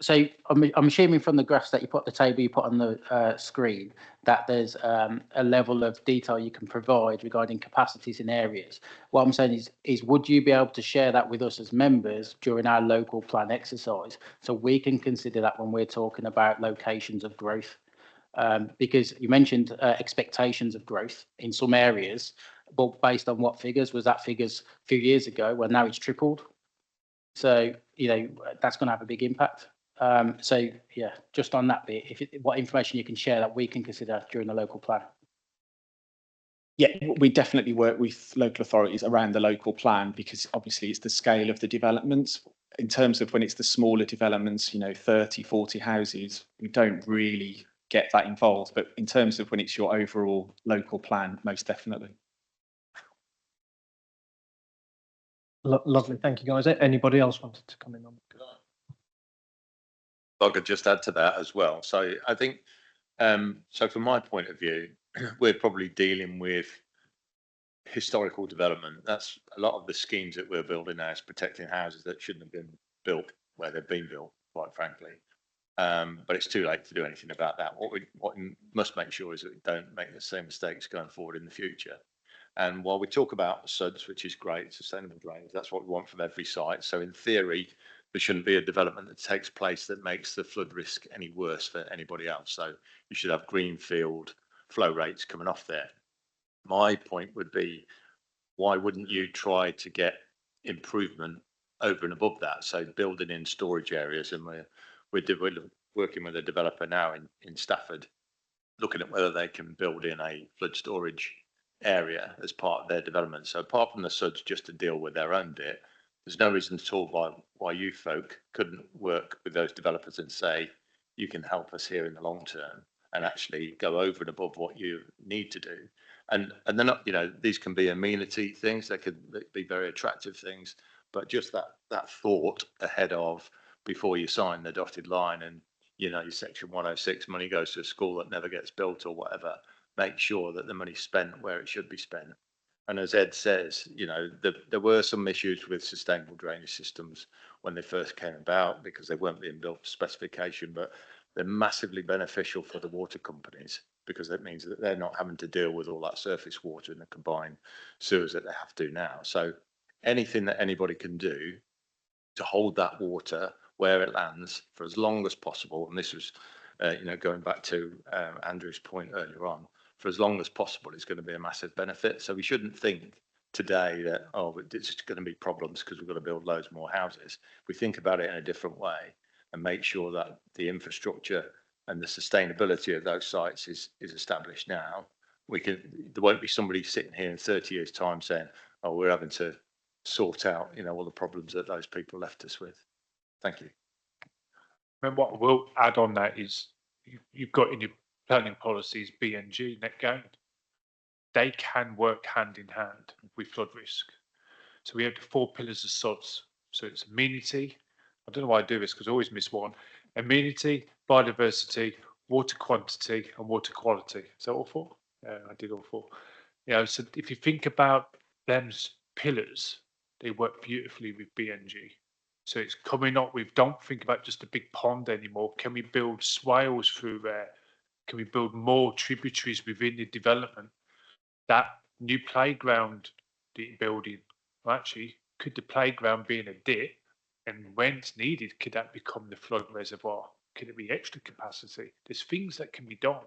so I'm assuming from the graphs that the table you put on the screen, that there's a level of detail you can provide regarding capacities in areas. What I'm saying is would you be able to share that with us as members during our local plan exercise, so we can consider that when we're talking about locations of growth? Because you mentioned expectations of growth in some areas, but based on what figures? Was that figures a few years ago, where now it's tripled? So, that's going to have a big impact. So, yeah, just on that bit, what information you can share that we can consider during the local plan? Yeah, we definitely work with local authorities around the local plan, because obviously it's the scale of the developments. In terms of when it's the smaller developments, 30, 40 houses, we don't really get that involved. But in terms of when it's your overall local plan, most definitely. Lovely, thank you, guys. Anybody else wanted to come in on? I could just add to that as well. So I think, so from my point of view, we're probably dealing with historical development. That's a lot of the schemes that we're building now, is protecting houses that shouldn't have been built where they've been built, quite frankly. But it's too late to do anything about that. What we must make sure is that we don't make the same mistakes going forward in the future. And while we talk about SUDs, which is great, sustainable drainage, that's what we want from every site. So in theory, there shouldn't be a development that takes place that makes the flood risk any worse for anybody else. So you should have greenfield flow rates coming off there. My point would be, why wouldn't you try to get improvement over and above that? So building in storage areas, and we're working with a developer now in Stafford, looking at whether they can build in a flood storage area as part of their development. So apart from the SUDs just to deal with their own bit, there's no reason at all why you folk couldn't work with those developers and say, you can help us here in the long term, and actually go over and above what you need to do. And they're not, these can be amenity things, they could be very attractive things, but just that thought ahead of, before you sign the dotted line and your section 106 money goes to a school that never gets built or whatever, make sure that the money's spent where it should be spent. And as Ed says, there were some issues with sustainable drainage systems when they first came about, because they weren't being built to specification, but they're massively beneficial for the water companies, because that means that they're not having to deal with all that surface water in the combined sewers that they have to now. So anything that anybody can do to hold that water where it lands for as long as possible. And this was, going back to Andrew's point earlier on, for as long as possible is going to be a massive benefit. So we shouldn't think today that, it's going to be problems because we've got to build loads more houses. We think about it in a different way and make sure that the infrastructure and the sustainability of those sites is established now. There won't be somebody sitting here in 30 years' time saying, "Oh, we're having to sort out, all the problems that those people left us with." Thank you. And what we'll add on that is you've got in your planning policies BNG, net gain. They can work hand in hand with flood risk. So we have the 4 pillars of SODS. So it's amenity. I don't know why I do this because I always miss one. Amenity, biodiversity, water quantity, and water quality. Is that all 4? Yeah, I did all 4. So if you think about them pillars, they work beautifully with BNG. So it's coming up with, don't think about just a big pond anymore. Can we build swales through there? Can we build more tributaries within the development? That new playground that you're building, well, actually, could the playground be in a dip? And when it's needed, could that become the flood reservoir? Could it be extra capacity? There's things that can be done.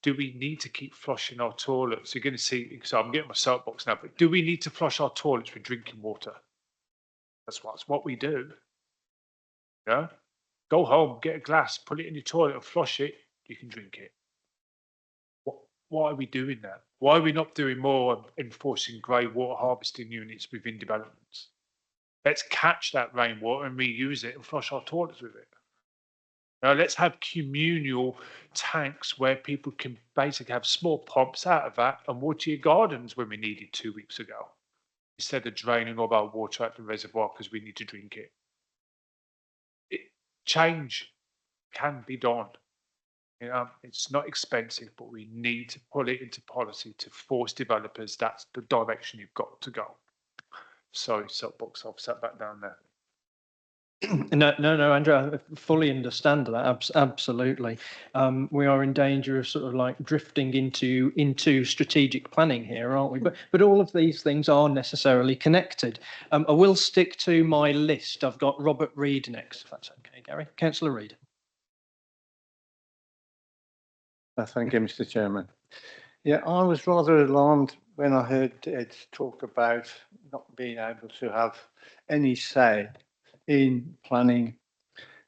Do we need to keep flushing our toilets? You're going to see, so I'm getting my soapbox now, but do we need to flush our toilets with drinking water? That's what we do. Go home, get a glass, put it in your toilet and flush it, you can drink it. Why are we doing that? Why are we not doing more enforcing grey water harvesting units within developments? Let's catch that rainwater and reuse it and flush our toilets with it. Now let's have communal tanks where people can basically have small pumps out of that and water your gardens when we needed 2 weeks ago, instead of draining all our water out the reservoir because we need to drink it. Change can be done. It's not expensive, but we need to put it into policy to force developers. That's the direction you've got to go. Sorry, soapbox, I've sat back down there. No, Andrew, I fully understand that. Absolutely. We are in danger of sort of like drifting into strategic planning here, aren't we? But all of these things are necessarily connected. I will stick to my list. I've got Robert Reid next, if that's okay, Gary. Councillor Reid. Thank you, Mr. Chairman. Yeah, I was rather alarmed when I heard Ed talk about not being able to have any say in planning,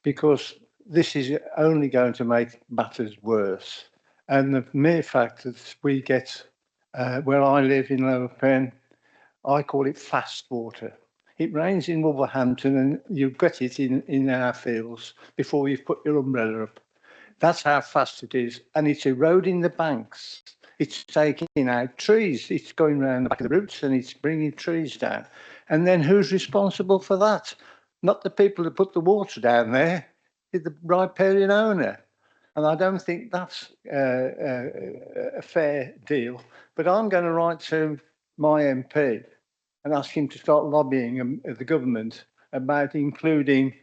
because this is only going to make matters worse. And the mere fact that we get, where I live in Lower Penn, I call it fast water. It rains in Wolverhampton and you get it in our fields before you've put your umbrella up. That's how fast it is, and it's eroding the banks. It's taking out trees. It's going around the back of the roots and it's bringing trees down. And then who's responsible for that? Not the people that put the water down there, it's the riparian owner. And I don't think that's a fair deal. But I'm going to write to my MP and ask him to start lobbying the government about including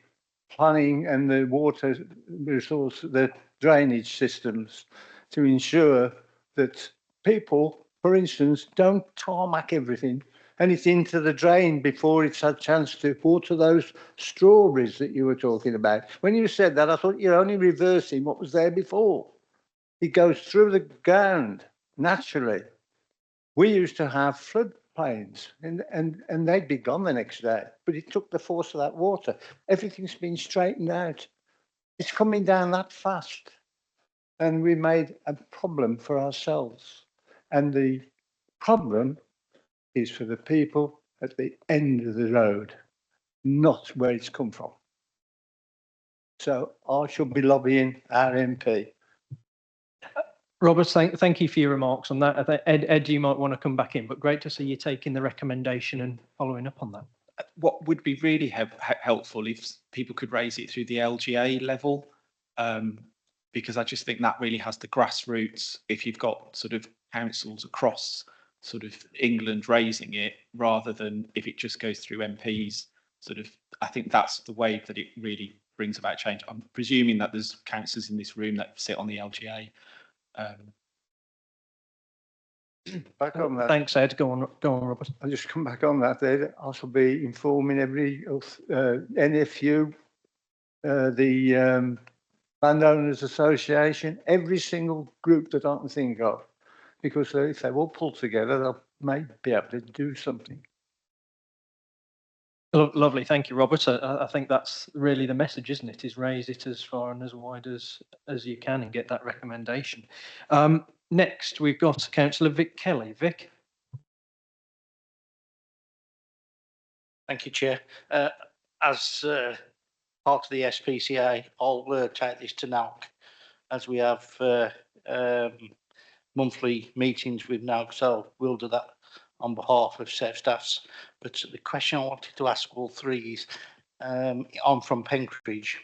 planning and the water resource, the drainage systems, to ensure that people, for instance, don't tarmac everything and it's into the drain before it's had a chance to water those strawberries that you were talking about. When you said that, I thought you're only reversing what was there before. It goes through the ground naturally. We used to have floodplains and they'd be gone the next day, but it took the force of that water. Everything's been straightened out. It's coming down that fast. And we made a problem for ourselves. And the problem is for the people at the end of the road, not where it's come from. So I should be lobbying our MP. Robert, thank you for your remarks on that. Ed, you might want to come back in, but great to see you taking the recommendation and following up on that. What would be really helpful if people could raise it through the LGA level, because I just think that really has the grassroots. If you've got sort of councils across sort of England raising it, rather than if it just goes through MPs, I think that's the way that it really brings about change. I'm presuming that there's councillors in this room that sit on the LGA. Back on that. Thanks, Ed. Go on, Robert. I'll just come back on that there. I shall be informing every NFU, the Landowners Association, every single group that I can think of, because if they all pull together, they'll may be able to do something. Lovely, thank you, Robert. I think that's really the message, isn't it? Is raise it as far and as wide as you can and get that recommendation. Next, we've got Councillor Vic Kelly. Vic. Thank you, Chair. As part of the SPCA, I'll take this to NALC, as we have monthly meetings with NALC, so we'll do that on behalf of South Staffs. But the question I wanted to ask all three is, I'm from Penkridge.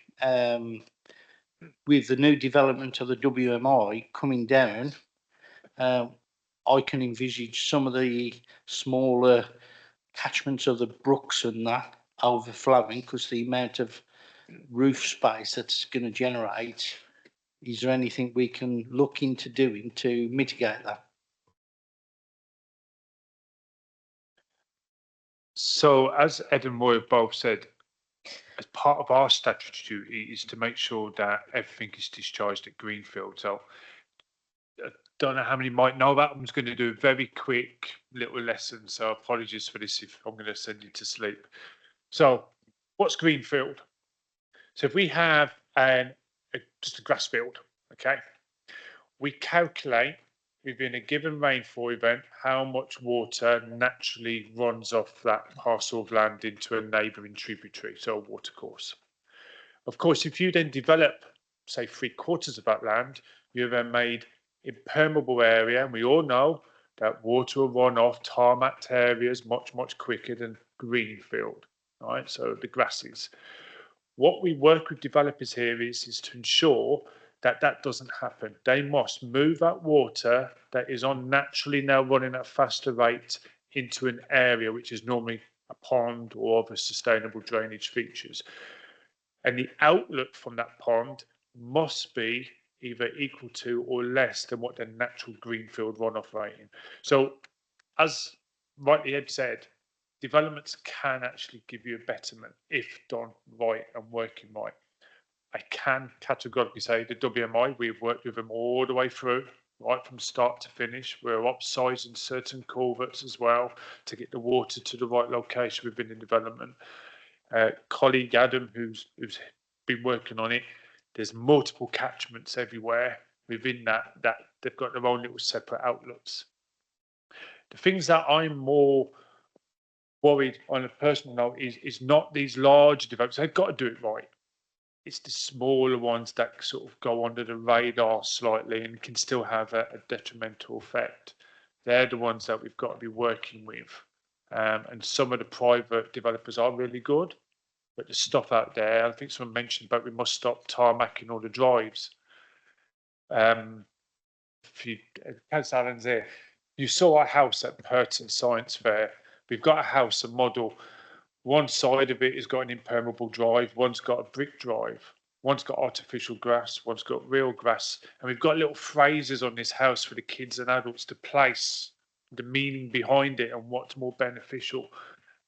With the new development of the WMI coming down, I can envisage some of the smaller catchments of the brooks and that overflowing because the amount of roof space that's going to generate. Is there anything we can look into doing to mitigate that? So as Ed and Roy have both said, as part of our statutory duty is to make sure that everything is discharged at Greenfield. So I don't know how many might know that. I'm just going to do a very quick little lesson. So apologies for this if I'm going to send you to sleep. So what's Greenfield? So if we have just a grass field, okay, we calculate within a given rainfall event how much water naturally runs off that parcel of land into a neighbouring tributary, so a watercourse. Of course, if you then develop, say, 3/4 of that land, you've then made impermeable area, and we all know that water will run off tarmacked areas much, much quicker than greenfield, right? So the grasses. What we work with developers here is to ensure that that doesn't happen. They must move that water that is on naturally now running at a faster rate into an area which is normally a pond or other sustainable drainage features. And the outlet from that pond must be either equal to or less than what the natural greenfield runoff rating. So as rightly Ed said, developments can actually give you a betterment if done right and working right. I can categorically say the WMI, we've worked with them all the way through, right from start to finish. We're upsizing certain culverts as well to get the water to the right location within the development. Colleague Adam, who's been working on it, there's multiple catchments everywhere within that they've got their own little separate outlets. The things that I'm more worried on a personal note is not these large developments. They've got to do it right. It's the smaller ones that sort of go under the radar slightly and can still have a detrimental effect. They're the ones that we've got to be working with. And some of the private developers are really good, but the stuff out there, I think someone mentioned about we must stop tarmacking all the drives. Councillor Allen's there. You saw our house at Purton Science Fair. We've got a house, a model. One side of it has got an impermeable drive, one's got a brick drive, one's got artificial grass, one's got real grass. And we've got little phrases on this house for the kids and adults to place the meaning behind it and what's more beneficial.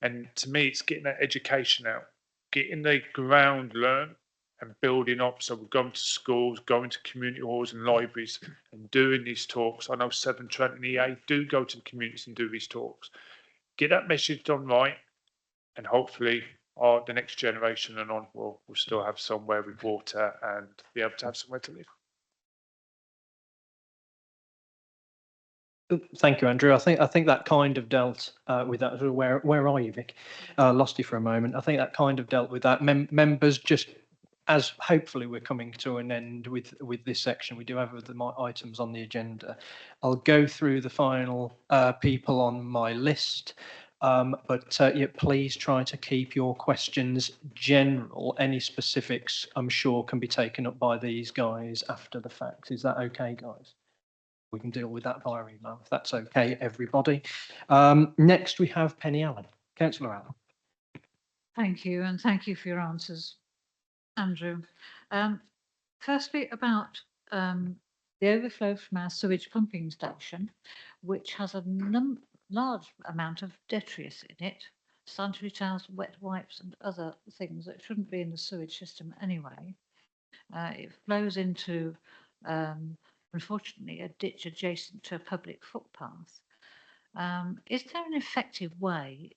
And to me, it's getting that education out, getting the ground learned and building up. So we're going to schools, going to community halls and libraries and doing these talks. I know Severn Trent and EA do go to the communities and do these talks. Get that message done right. And hopefully the next generation and on will still have somewhere with water and be able to have somewhere to live. Thank you, Andrew. I think that kind of dealt with that. Where are you, Vic? Lost you for a moment. I think that kind of dealt with that. Members, just as hopefully we're coming to an end with this section, we do have the items on the agenda. I'll go through the final people on my list. But please try to keep your questions general. Any specifics, I'm sure, can be taken up by these guys after the fact. Is that okay, guys? We can deal with that via email, if that's okay, everybody. Next, we have Penny Allen. Councillor Allen. Thank you, and thank you for your answers, Andrew. Firstly, about the overflow from our sewage pumping station, which has a large amount of detritus in it, sanitary towels, wet wipes and other things that shouldn't be in the sewage system anyway. It flows into, unfortunately, a ditch adjacent to a public footpath. Is there an effective way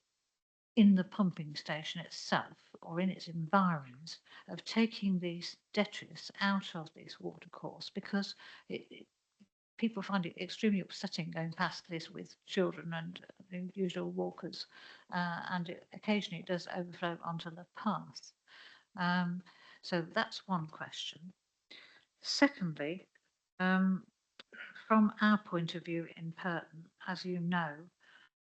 in the pumping station itself or in its environs of taking these detritus out of this watercourse? Because people find it extremely upsetting going past this with children and the usual walkers, and occasionally it does overflow onto the path. So that's one question. Secondly, from our point of view in Purton, as you know,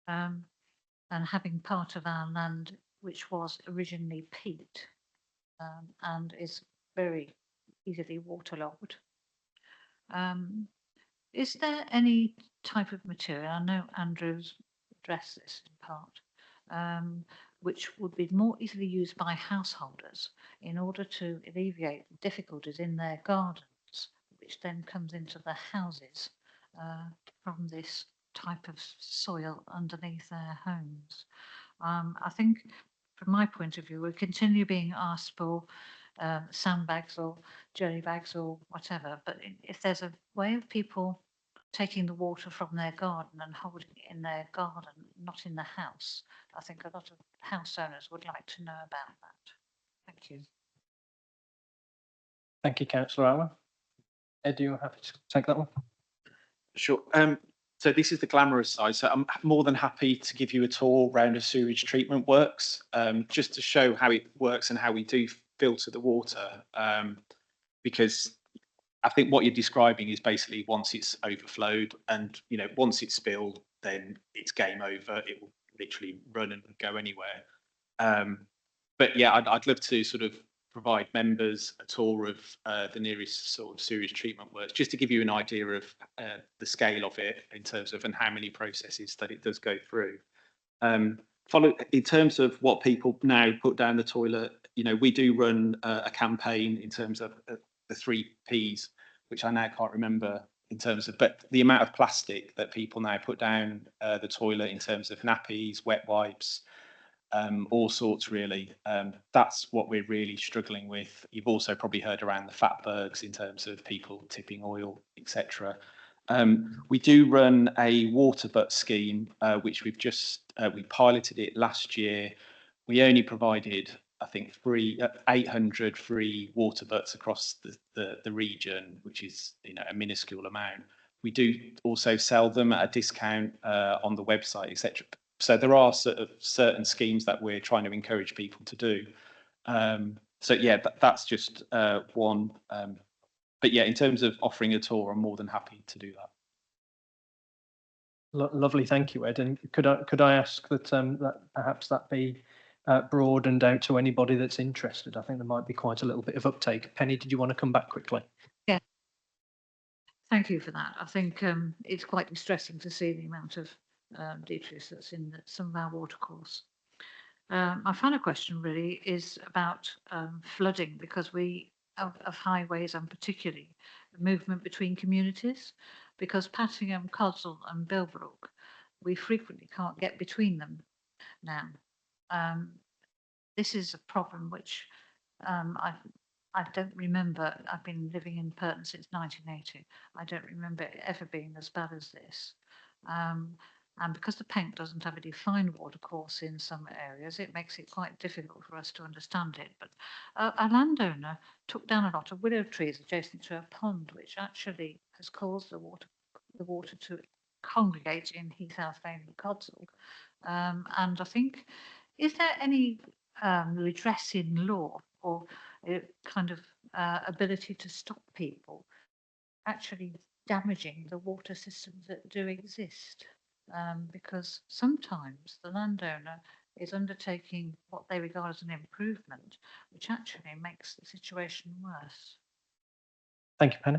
and having part of our land which was originally peat and is very easily waterlogged, is there any type of material, I know Andrew's addressed this in part, which would be more easily used by householders in order to alleviate difficulties in their gardens, which then comes into the houses from this type of soil underneath their homes? I think from my point of view, we're continually being asked for sandbags or jelly bags or whatever, but if there's a way of people taking the water from their garden and holding it in their garden, not in the house, I think a lot of house owners would like to know about that. Thank you. Thank you, Councillor Allen. Ed, are you happy to take that one? Sure. So this is the glamorous side. So I'm more than happy to give you a tour around a sewage treatment works, just to show how it works and how we do filter the water. Because I think what you're describing is basically once it's overflowed and, you know, once it's spilled, then it's game over. It will literally run and go anywhere. But yeah, I'd love to sort of provide members a tour of the nearest sort of sewage treatment works, just to give you an idea of the scale of it in terms of and how many processes that it does go through. In terms of what people now put down the toilet, you know, we do run a campaign in terms of the 3 Ps, which I now can't remember in terms of, but the amount of plastic that people now put down the toilet in terms of nappies, wet wipes, all sorts really. That's what we're really struggling with. You've also probably heard around the fatbergs in terms of people tipping oil, etc. We do run a water butt scheme, which we've just we piloted it last year. We only provided, I think, 800 free water butts across the region, which is, you know, a minuscule amount. We do also sell them at a discount on the website, etc. So there are sort of certain schemes that we're trying to encourage people to do. So yeah, that's just one. But yeah, in terms of offering a tour, I'm more than happy to do that. Lovely, thank you, Ed. And could I ask that that perhaps that be broadened out to anybody that's interested? I think there might be quite a little bit of uptake. Penny, did you want to come back quickly? Yeah. Thank you for that. I think it's quite distressing to see the amount of detritus that's in some of our watercourse. My final question really is about flooding, because we of highways and particularly movement between communities, because Pattingham, Codsall and Bilbrook, we frequently can't get between them now. This is a problem which I don't remember. I've been living in Purton since 1980. I don't remember it ever being as bad as this. And because the PENC doesn't have a defined watercourse in some areas, it makes it quite difficult for us to understand it. But a landowner took down a lot of willow trees adjacent to a pond, which actually has caused the water to congregate in Heathhouse Lane and Codsall. And I think, is there any redress in law or kind of ability to stop people actually damaging the water systems that do exist? Because sometimes the landowner is undertaking what they regard as an improvement, which actually makes the situation worse. Thank you, Penny.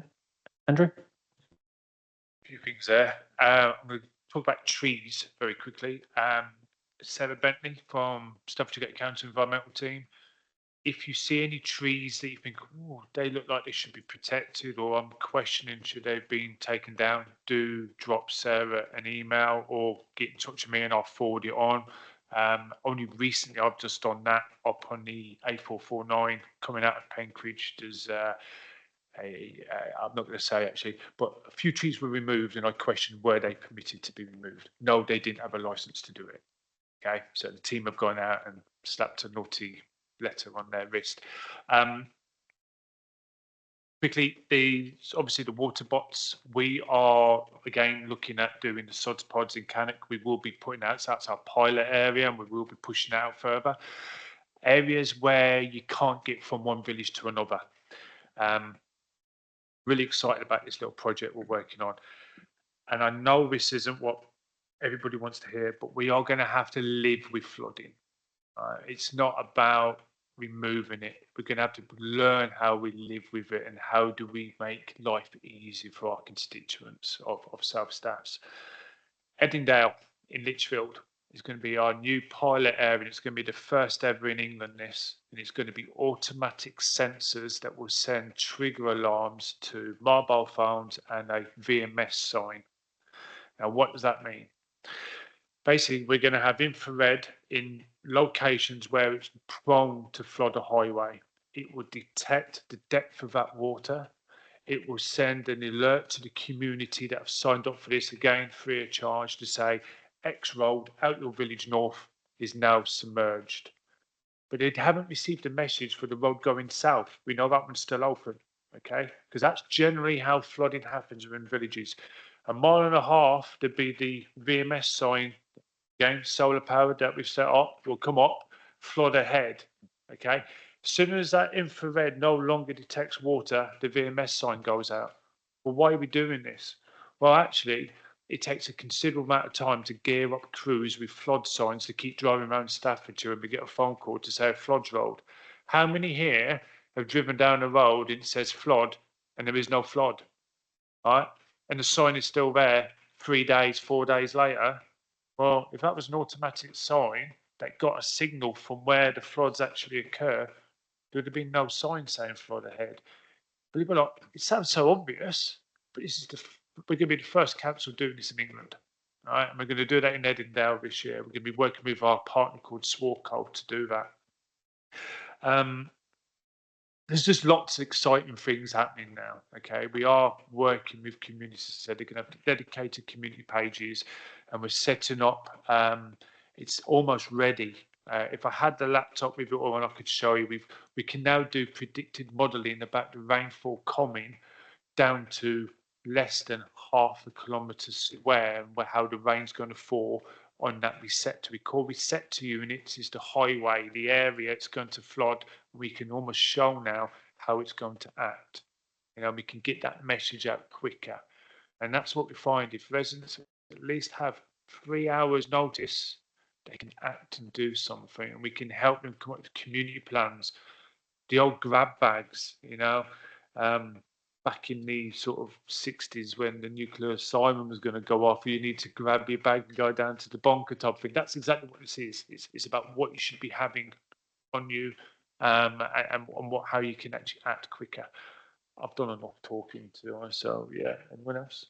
Andrew? A few things there. I'm going to talk about trees very quickly. Sarah Bentley from Staffordshire County Environmental Team. if you see any trees that you think, oh, they look like they should be protected, or I'm questioning should they have been taken down, do drop Sarah an email or get in touch with me and I'll forward it on. Only recently I've just done that up on the A449 coming out of Penkridge. There's I'm not going to say actually, but a few trees were removed and I questioned were they permitted to be removed. No, they didn't have a license to do it. Okay, so the team have gone out and slapped a naughty letter on their wrist. Quickly, obviously the water bots, we are again looking at doing the sods pods in Cannock. We will be putting out, so that's our pilot area, and we will be pushing out further. Areas where you can't get from one village to another. Really excited about this little project we're working on. And I know this isn't what everybody wants to hear, but we are going to have to live with flooding. It's not about removing it. We're going to have to learn how we live with it and how do we make life easy for our constituents of South Staffs. Eddingdale in Lichfield is going to be our new pilot area. It's going to be the first ever in England, this, and it's going to be automatic sensors that will send trigger alarms to mobile phones and a VMS sign. Now, what does that mean? Basically, we're going to have infrared in locations where it's prone to flood a highway. It will detect the depth of that water. It will send an alert to the community that have signed up for this, again, free of charge, to say X road out your village north is now submerged. But they haven't received a message for the road going south. We know that one's still open, okay? Because that's generally how flooding happens in villages. A mile and a half, there'd be the VMS sign, again, solar powered that we've set up, will come up, flood ahead, okay? As soon as that infrared no longer detects water, the VMS sign goes out. Well, why are we doing this? Well, actually, it takes a considerable amount of time to gear up crews with flood signs to keep driving around Staffordshire and we get a phone call to say a flood's road. How many here have driven down a road and it says flood and there is no flood, right? And the sign is still there 3 days, 4 days later. Well, if that was an automatic sign that got a signal from where the floods actually occur, there would have been no sign saying flood ahead. Believe it or not, it sounds so obvious, but this is we're going to be the first council doing this in England. All right, and we're going to do that in Eddingdale this year. We're going to be working with our partner called Swarco to do that. There's just lots of exciting things happening now. Okay, we are working with communities. So they're going to have dedicated community pages, and we're setting up. It's almost ready. If I had the laptop with it all, and I could show you, we can now do predicted modelling about the rainfall coming down to less than half a kilometre square, and how the rain's going to fall on that receptor. We call receptor units is the highway, the area it's going to flood. We can almost show now how it's going to act. You know, we can get that message out quicker. And that's what we find. If residents at least have 3 hours notice, they can act and do something, and we can help them come up with community plans. The old grab bags, you know, back in the sort of 60s when the nuclear siren was going to go off, you need to grab your bag and go down to the bunker type thing. That's exactly what this is. It's about what you should be having on you, and how you can actually act quicker. I've done enough talking to her, so yeah. Anyone else?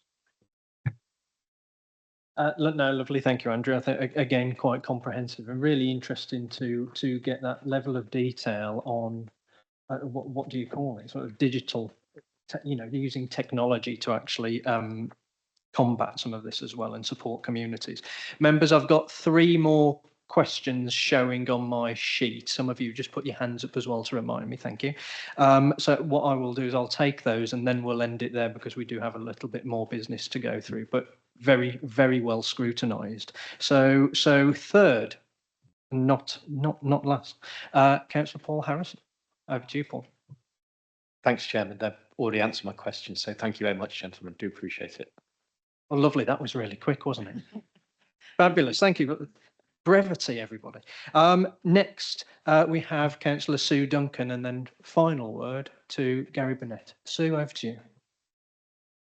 No, lovely. Thank you, Andrew. I think, again, quite comprehensive and really interesting to get that level of detail on what do you call it? Sort of digital, using technology to actually combat some of this as well and support communities. Members, I've got 3 more questions showing on my sheet. Some of you just put your hands up as well to remind me. Thank you. So what I will do is I'll take those and then we'll end it there because we do have a little bit more business to go through, but very, very well scrutinised. So third, not last, Councillor Paul Harrison. Over to you, Paul. Thanks, Chairman. They've already answered my question, so thank you very much, gentlemen. Do appreciate it. Well, lovely. That was really quick, wasn't it? Fabulous. Thank you. Brevity, everybody. Next, we have Councillor Sue Duncan, and then final word to Gary Burnett. Sue, over to you.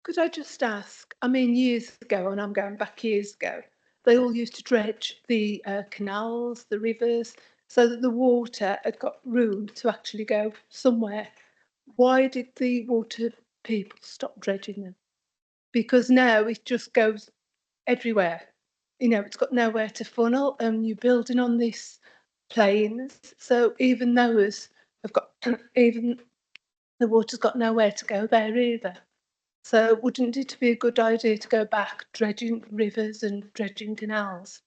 Could I just ask, I mean, years ago, and I'm going back years ago, they all used to dredge the canals, the rivers, so that the water had got room to actually go somewhere. Why did the water people stop dredging them? Because now it just goes everywhere. You know, it's got nowhere to funnel, and you're building on this plains. So even those have got, even the water's got nowhere to go there either. So wouldn't it be a good idea to go back dredging rivers and dredging canals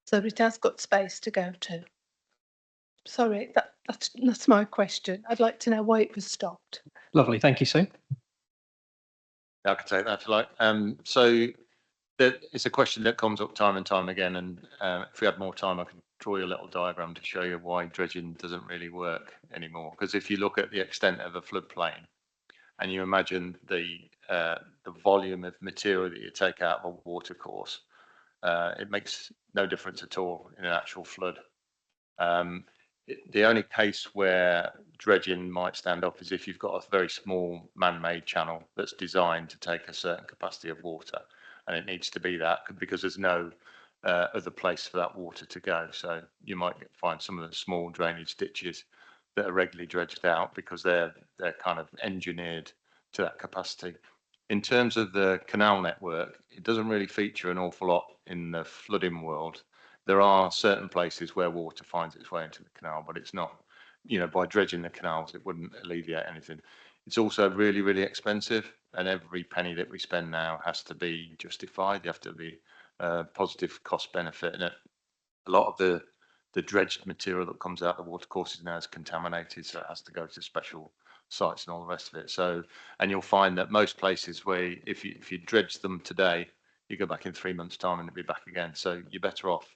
so it has got space to go to? Sorry, that's my question. I'd like to know why it was stopped. Lovely, thank you, Sue. I can take that if you like. So it's a question that comes up time and time again, and if we had more time, I can draw you a little diagram to show you why dredging doesn't really work anymore. Because if you look at the extent of a floodplain, and you imagine the volume of material that you take out of a watercourse, it makes no difference at all in an actual flood. The only case where dredging might stand up is if you've got a very small man-made channel that's designed to take a certain capacity of water, and it needs to be that because there's no other place for that water to go. So you might find some of the small drainage ditches that are regularly dredged out because they're kind of engineered to that capacity. In terms of the canal network, it doesn't really feature an awful lot in the flooding world. There are certain places where water finds its way into the canal, but it's not, you know, by dredging the canals, it wouldn't alleviate anything. It's also really, really expensive, and every penny that we spend now has to be justified. You have to be positive cost benefit, and a lot of the dredged material that comes out the watercourses now is contaminated, so it has to go to special sites and all the rest of it. So, and you'll find that most places where if you dredge them today, you go back in 3 months' time and it'll be back again. So you're better off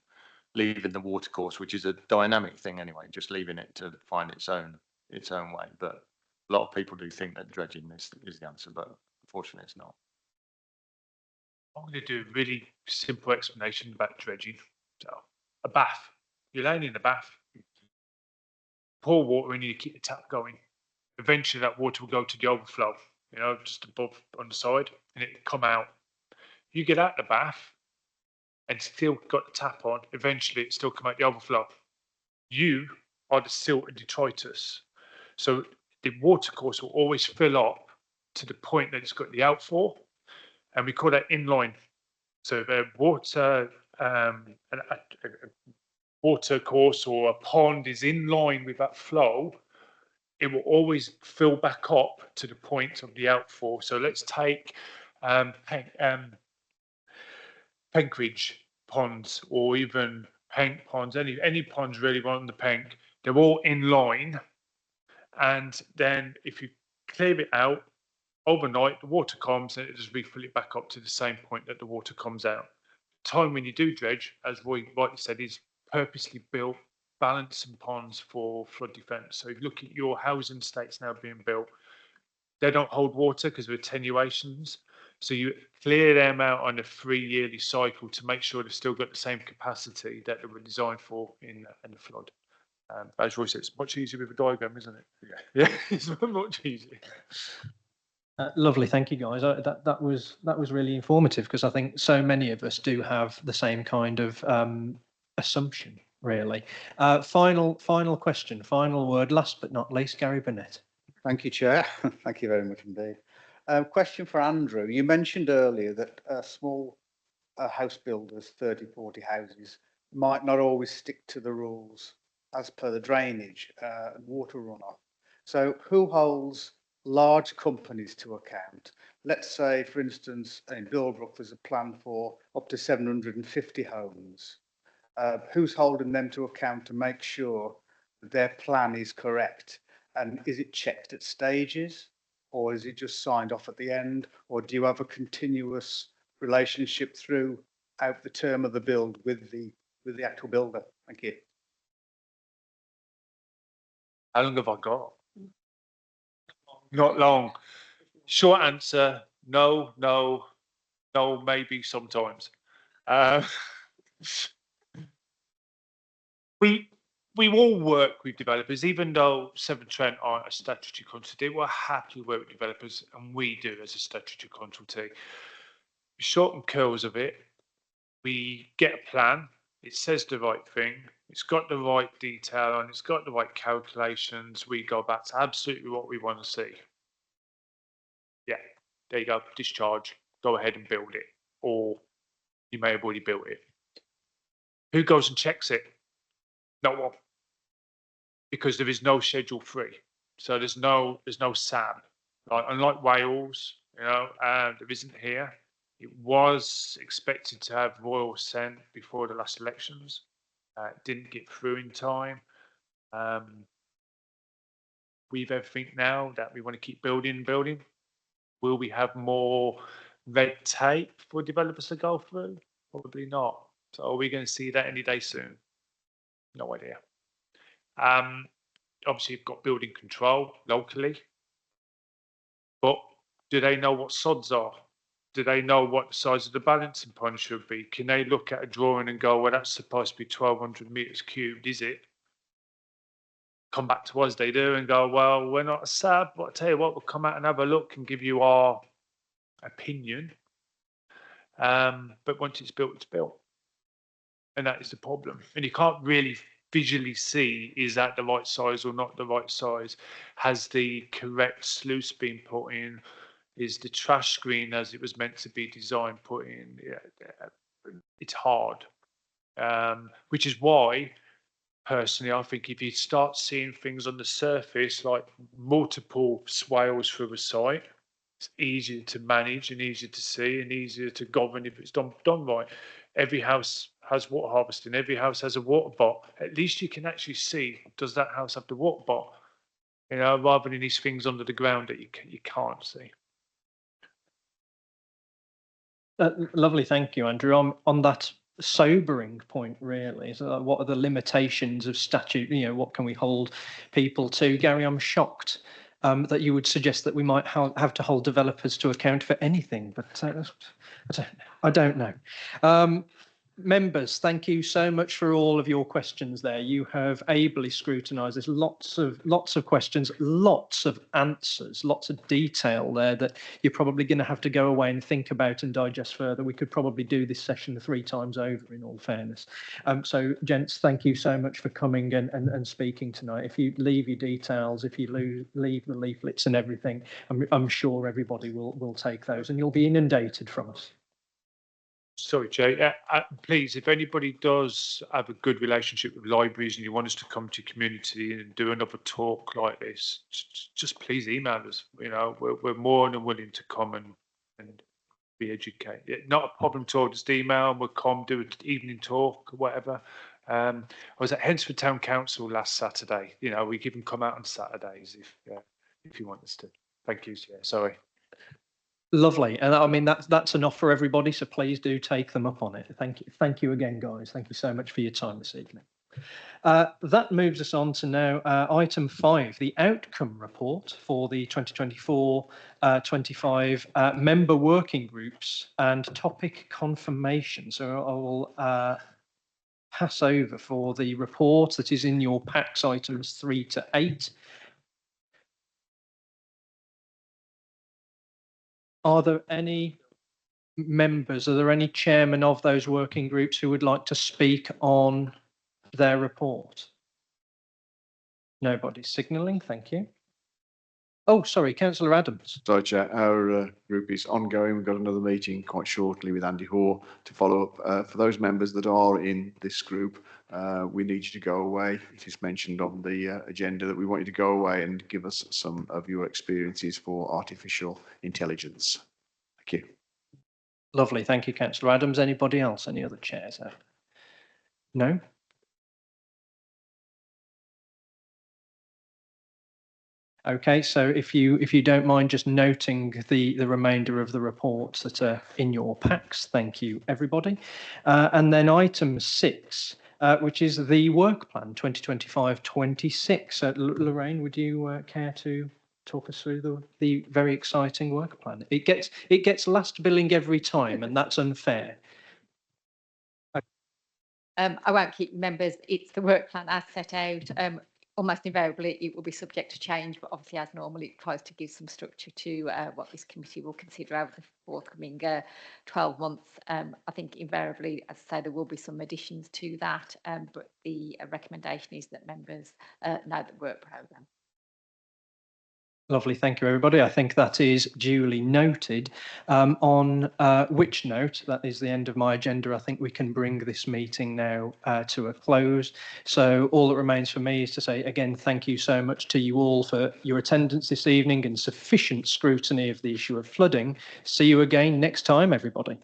leaving the watercourse, which is a dynamic thing anyway, just leaving it to find its own way. But a lot of people do think that dredging is the answer, but unfortunately it's not. I'm going to do a really simple explanation about dredging. So, a bath. You're laying in the bath, pour water in, you keep the tap going. Eventually, that water will go to the overflow, you know, just above on the side, and it will come out. You get out the bath and still got the tap on, eventually it still come out the overflow. You are the silt and detritus. So the watercourse will always fill up to the point that it's got the outfall, and we call that inline. So the water, a watercourse or a pond is in line with that flow, it will always fill back up to the point of the outfall. So let's take Penkridge ponds or even Penk ponds, any ponds really on the Penk, they're all in line. And then if you clear it out overnight, the water comes and it just refill it back up to the same point that the water comes out. The time when you do dredge, as Roy rightly said, is purposely built balancing ponds for flood defence. So if you look at your housing estates now being built, they don't hold water because of attenuations. So you clear them out on a 3-yearly cycle to make sure they've still got the same capacity that they were designed for in the flood. As Roy said, it's much easier with a diagram, isn't it? Yeah, it's much easier. Lovely, thank you, guys. That was really informative because I think so many of us do have the same kind of assumption, really. Final question, final word, last but not least, Gary Burnett. Thank you, Chair. Thank you very much indeed. Question for Andrew. You mentioned earlier that small house builders, 30, 40 houses, might not always stick to the rules as per the drainage and water runoff. So who holds large companies to account? Let's say, for instance, in Bilbrook, there's a plan for up to 750 homes. Who's holding them to account to make sure that their plan is correct? And is it checked at stages, or is it just signed off at the end? Or do you have a continuous relationship throughout the term of the build with the actual builder? Thank you. How long have I got? Not long. Short answer, no, maybe sometimes. We all work with developers, even though Severn Trent aren't a statutory consultancy. We're happy to work with developers, and we do as a statutory consultancy. Short and curls of it, we get a plan. It says the right thing. It's got the right detail and it's got the right calculations. We go back to absolutely what we want to see. Yeah, there you go. Discharge. Go ahead and build it, or you may have already built it. Who goes and checks it? No one, because there is no Schedule 3. So there's no SAB. Right? Unlike Wales, there isn't here. It was expected to have royal assent before the last elections. Didn't get through in time. We've everything now that we want to keep building. Will we have more red tape for developers to go through? Probably not. So are we going to see that any day soon? No idea. Obviously, you've got building control locally, but do they know what sods are? Do they know what the size of the balancing pond should be? Can they look at a drawing and go, well, that's supposed to be 1,200 meters cubed, is it? Come back to us, they do, and go, well, we're not a SAB, but I tell you what, we'll come out and have a look and give you our opinion. But once it's built, it's built. And that is the problem. And you can't really visually see, is that the right size or not the right size? Has the correct sluice been put in? Is the trash screen as it was meant to be designed put in? Yeah, it's hard. Which is why, personally, I think if you start seeing things on the surface, like multiple swales through a site, it's easier to manage and easier to see and easier to govern if it's done right. Every house has water harvesting. Every house has a water bot. At least you can actually see, does that house have the water bot? Rather than these things under the ground that you can't see. Lovely, thank you, Andrew. On that sobering point, really, so what are the limitations of statute? What can we hold people to? Gary, I'm shocked that you would suggest that we might have to hold developers to account for anything, but I don't know. Members, thank you so much for all of your questions there. You have ably scrutinised. There's lots of questions, lots of answers, lots of detail there that you're probably going to have to go away and think about and digest further. We could probably do this session 3 times over, in all fairness. So, gents, thank you so much for coming and speaking tonight. If you leave your details, if you leave the leaflets and everything, I'm sure everybody will take those, and you'll be inundated from us. Sorry, Jay. Please, if anybody does have a good relationship with libraries and you want us to come to community and do another talk like this, just please email us. We're more than willing to come and be educated. Not a problem at all. Just email and we'll come do an evening talk or whatever. I was at Hensford Town Council last Saturday. We can even come out on Saturdays if you want us to. Thank you. Yeah, sorry. Lovely, and I mean that's enough for everybody. So please do take them up on it. Thank you again, guys. Thank you so much for your time this evening. That moves us on to now item 5, the outcome report for the 2024-25 member working groups and topic confirmation. So I will pass over for the report that is in your packs, items 3 to 8. Are there any members, are there any chairmen of those working groups who would like to speak on their report? Nobody signalling, thank you. Oh, sorry, Councillor Adams. Sorry, Chair. Our group is ongoing. We've got another meeting quite shortly with Andy Hoare to follow up. For those members that are in this group, we need you to go away. It is mentioned on the agenda that we want you to go away and give us some of your experiences for artificial intelligence. Thank you. Lovely, thank you, Councillor Adams. Anybody else? Any other chairs? No? Okay, so if you don't mind just noting the remainder of the reports that are in your packs, thank you, everybody. And then item 6, which is the work plan 2025-26. Lorraine, would you care to talk us through the very exciting work plan? It gets last billing every time, and that's unfair. I won't keep members. It's the work plan as set out. almost invariably it will be subject to change, but obviously as normal it tries to give some structure to what this committee will consider over the forthcoming 12 months. I think invariably, as I say, there will be some additions to that, but the recommendation is that members know the work programme. Lovely, thank you, everybody. I think that is duly noted. On which note, that is the end of my agenda. I think we can bring this meeting now to a close. So all that remains for me is to say again, thank you so much to you all for your attendance this evening and sufficient scrutiny of the issue of flooding. See you again next time, everybody.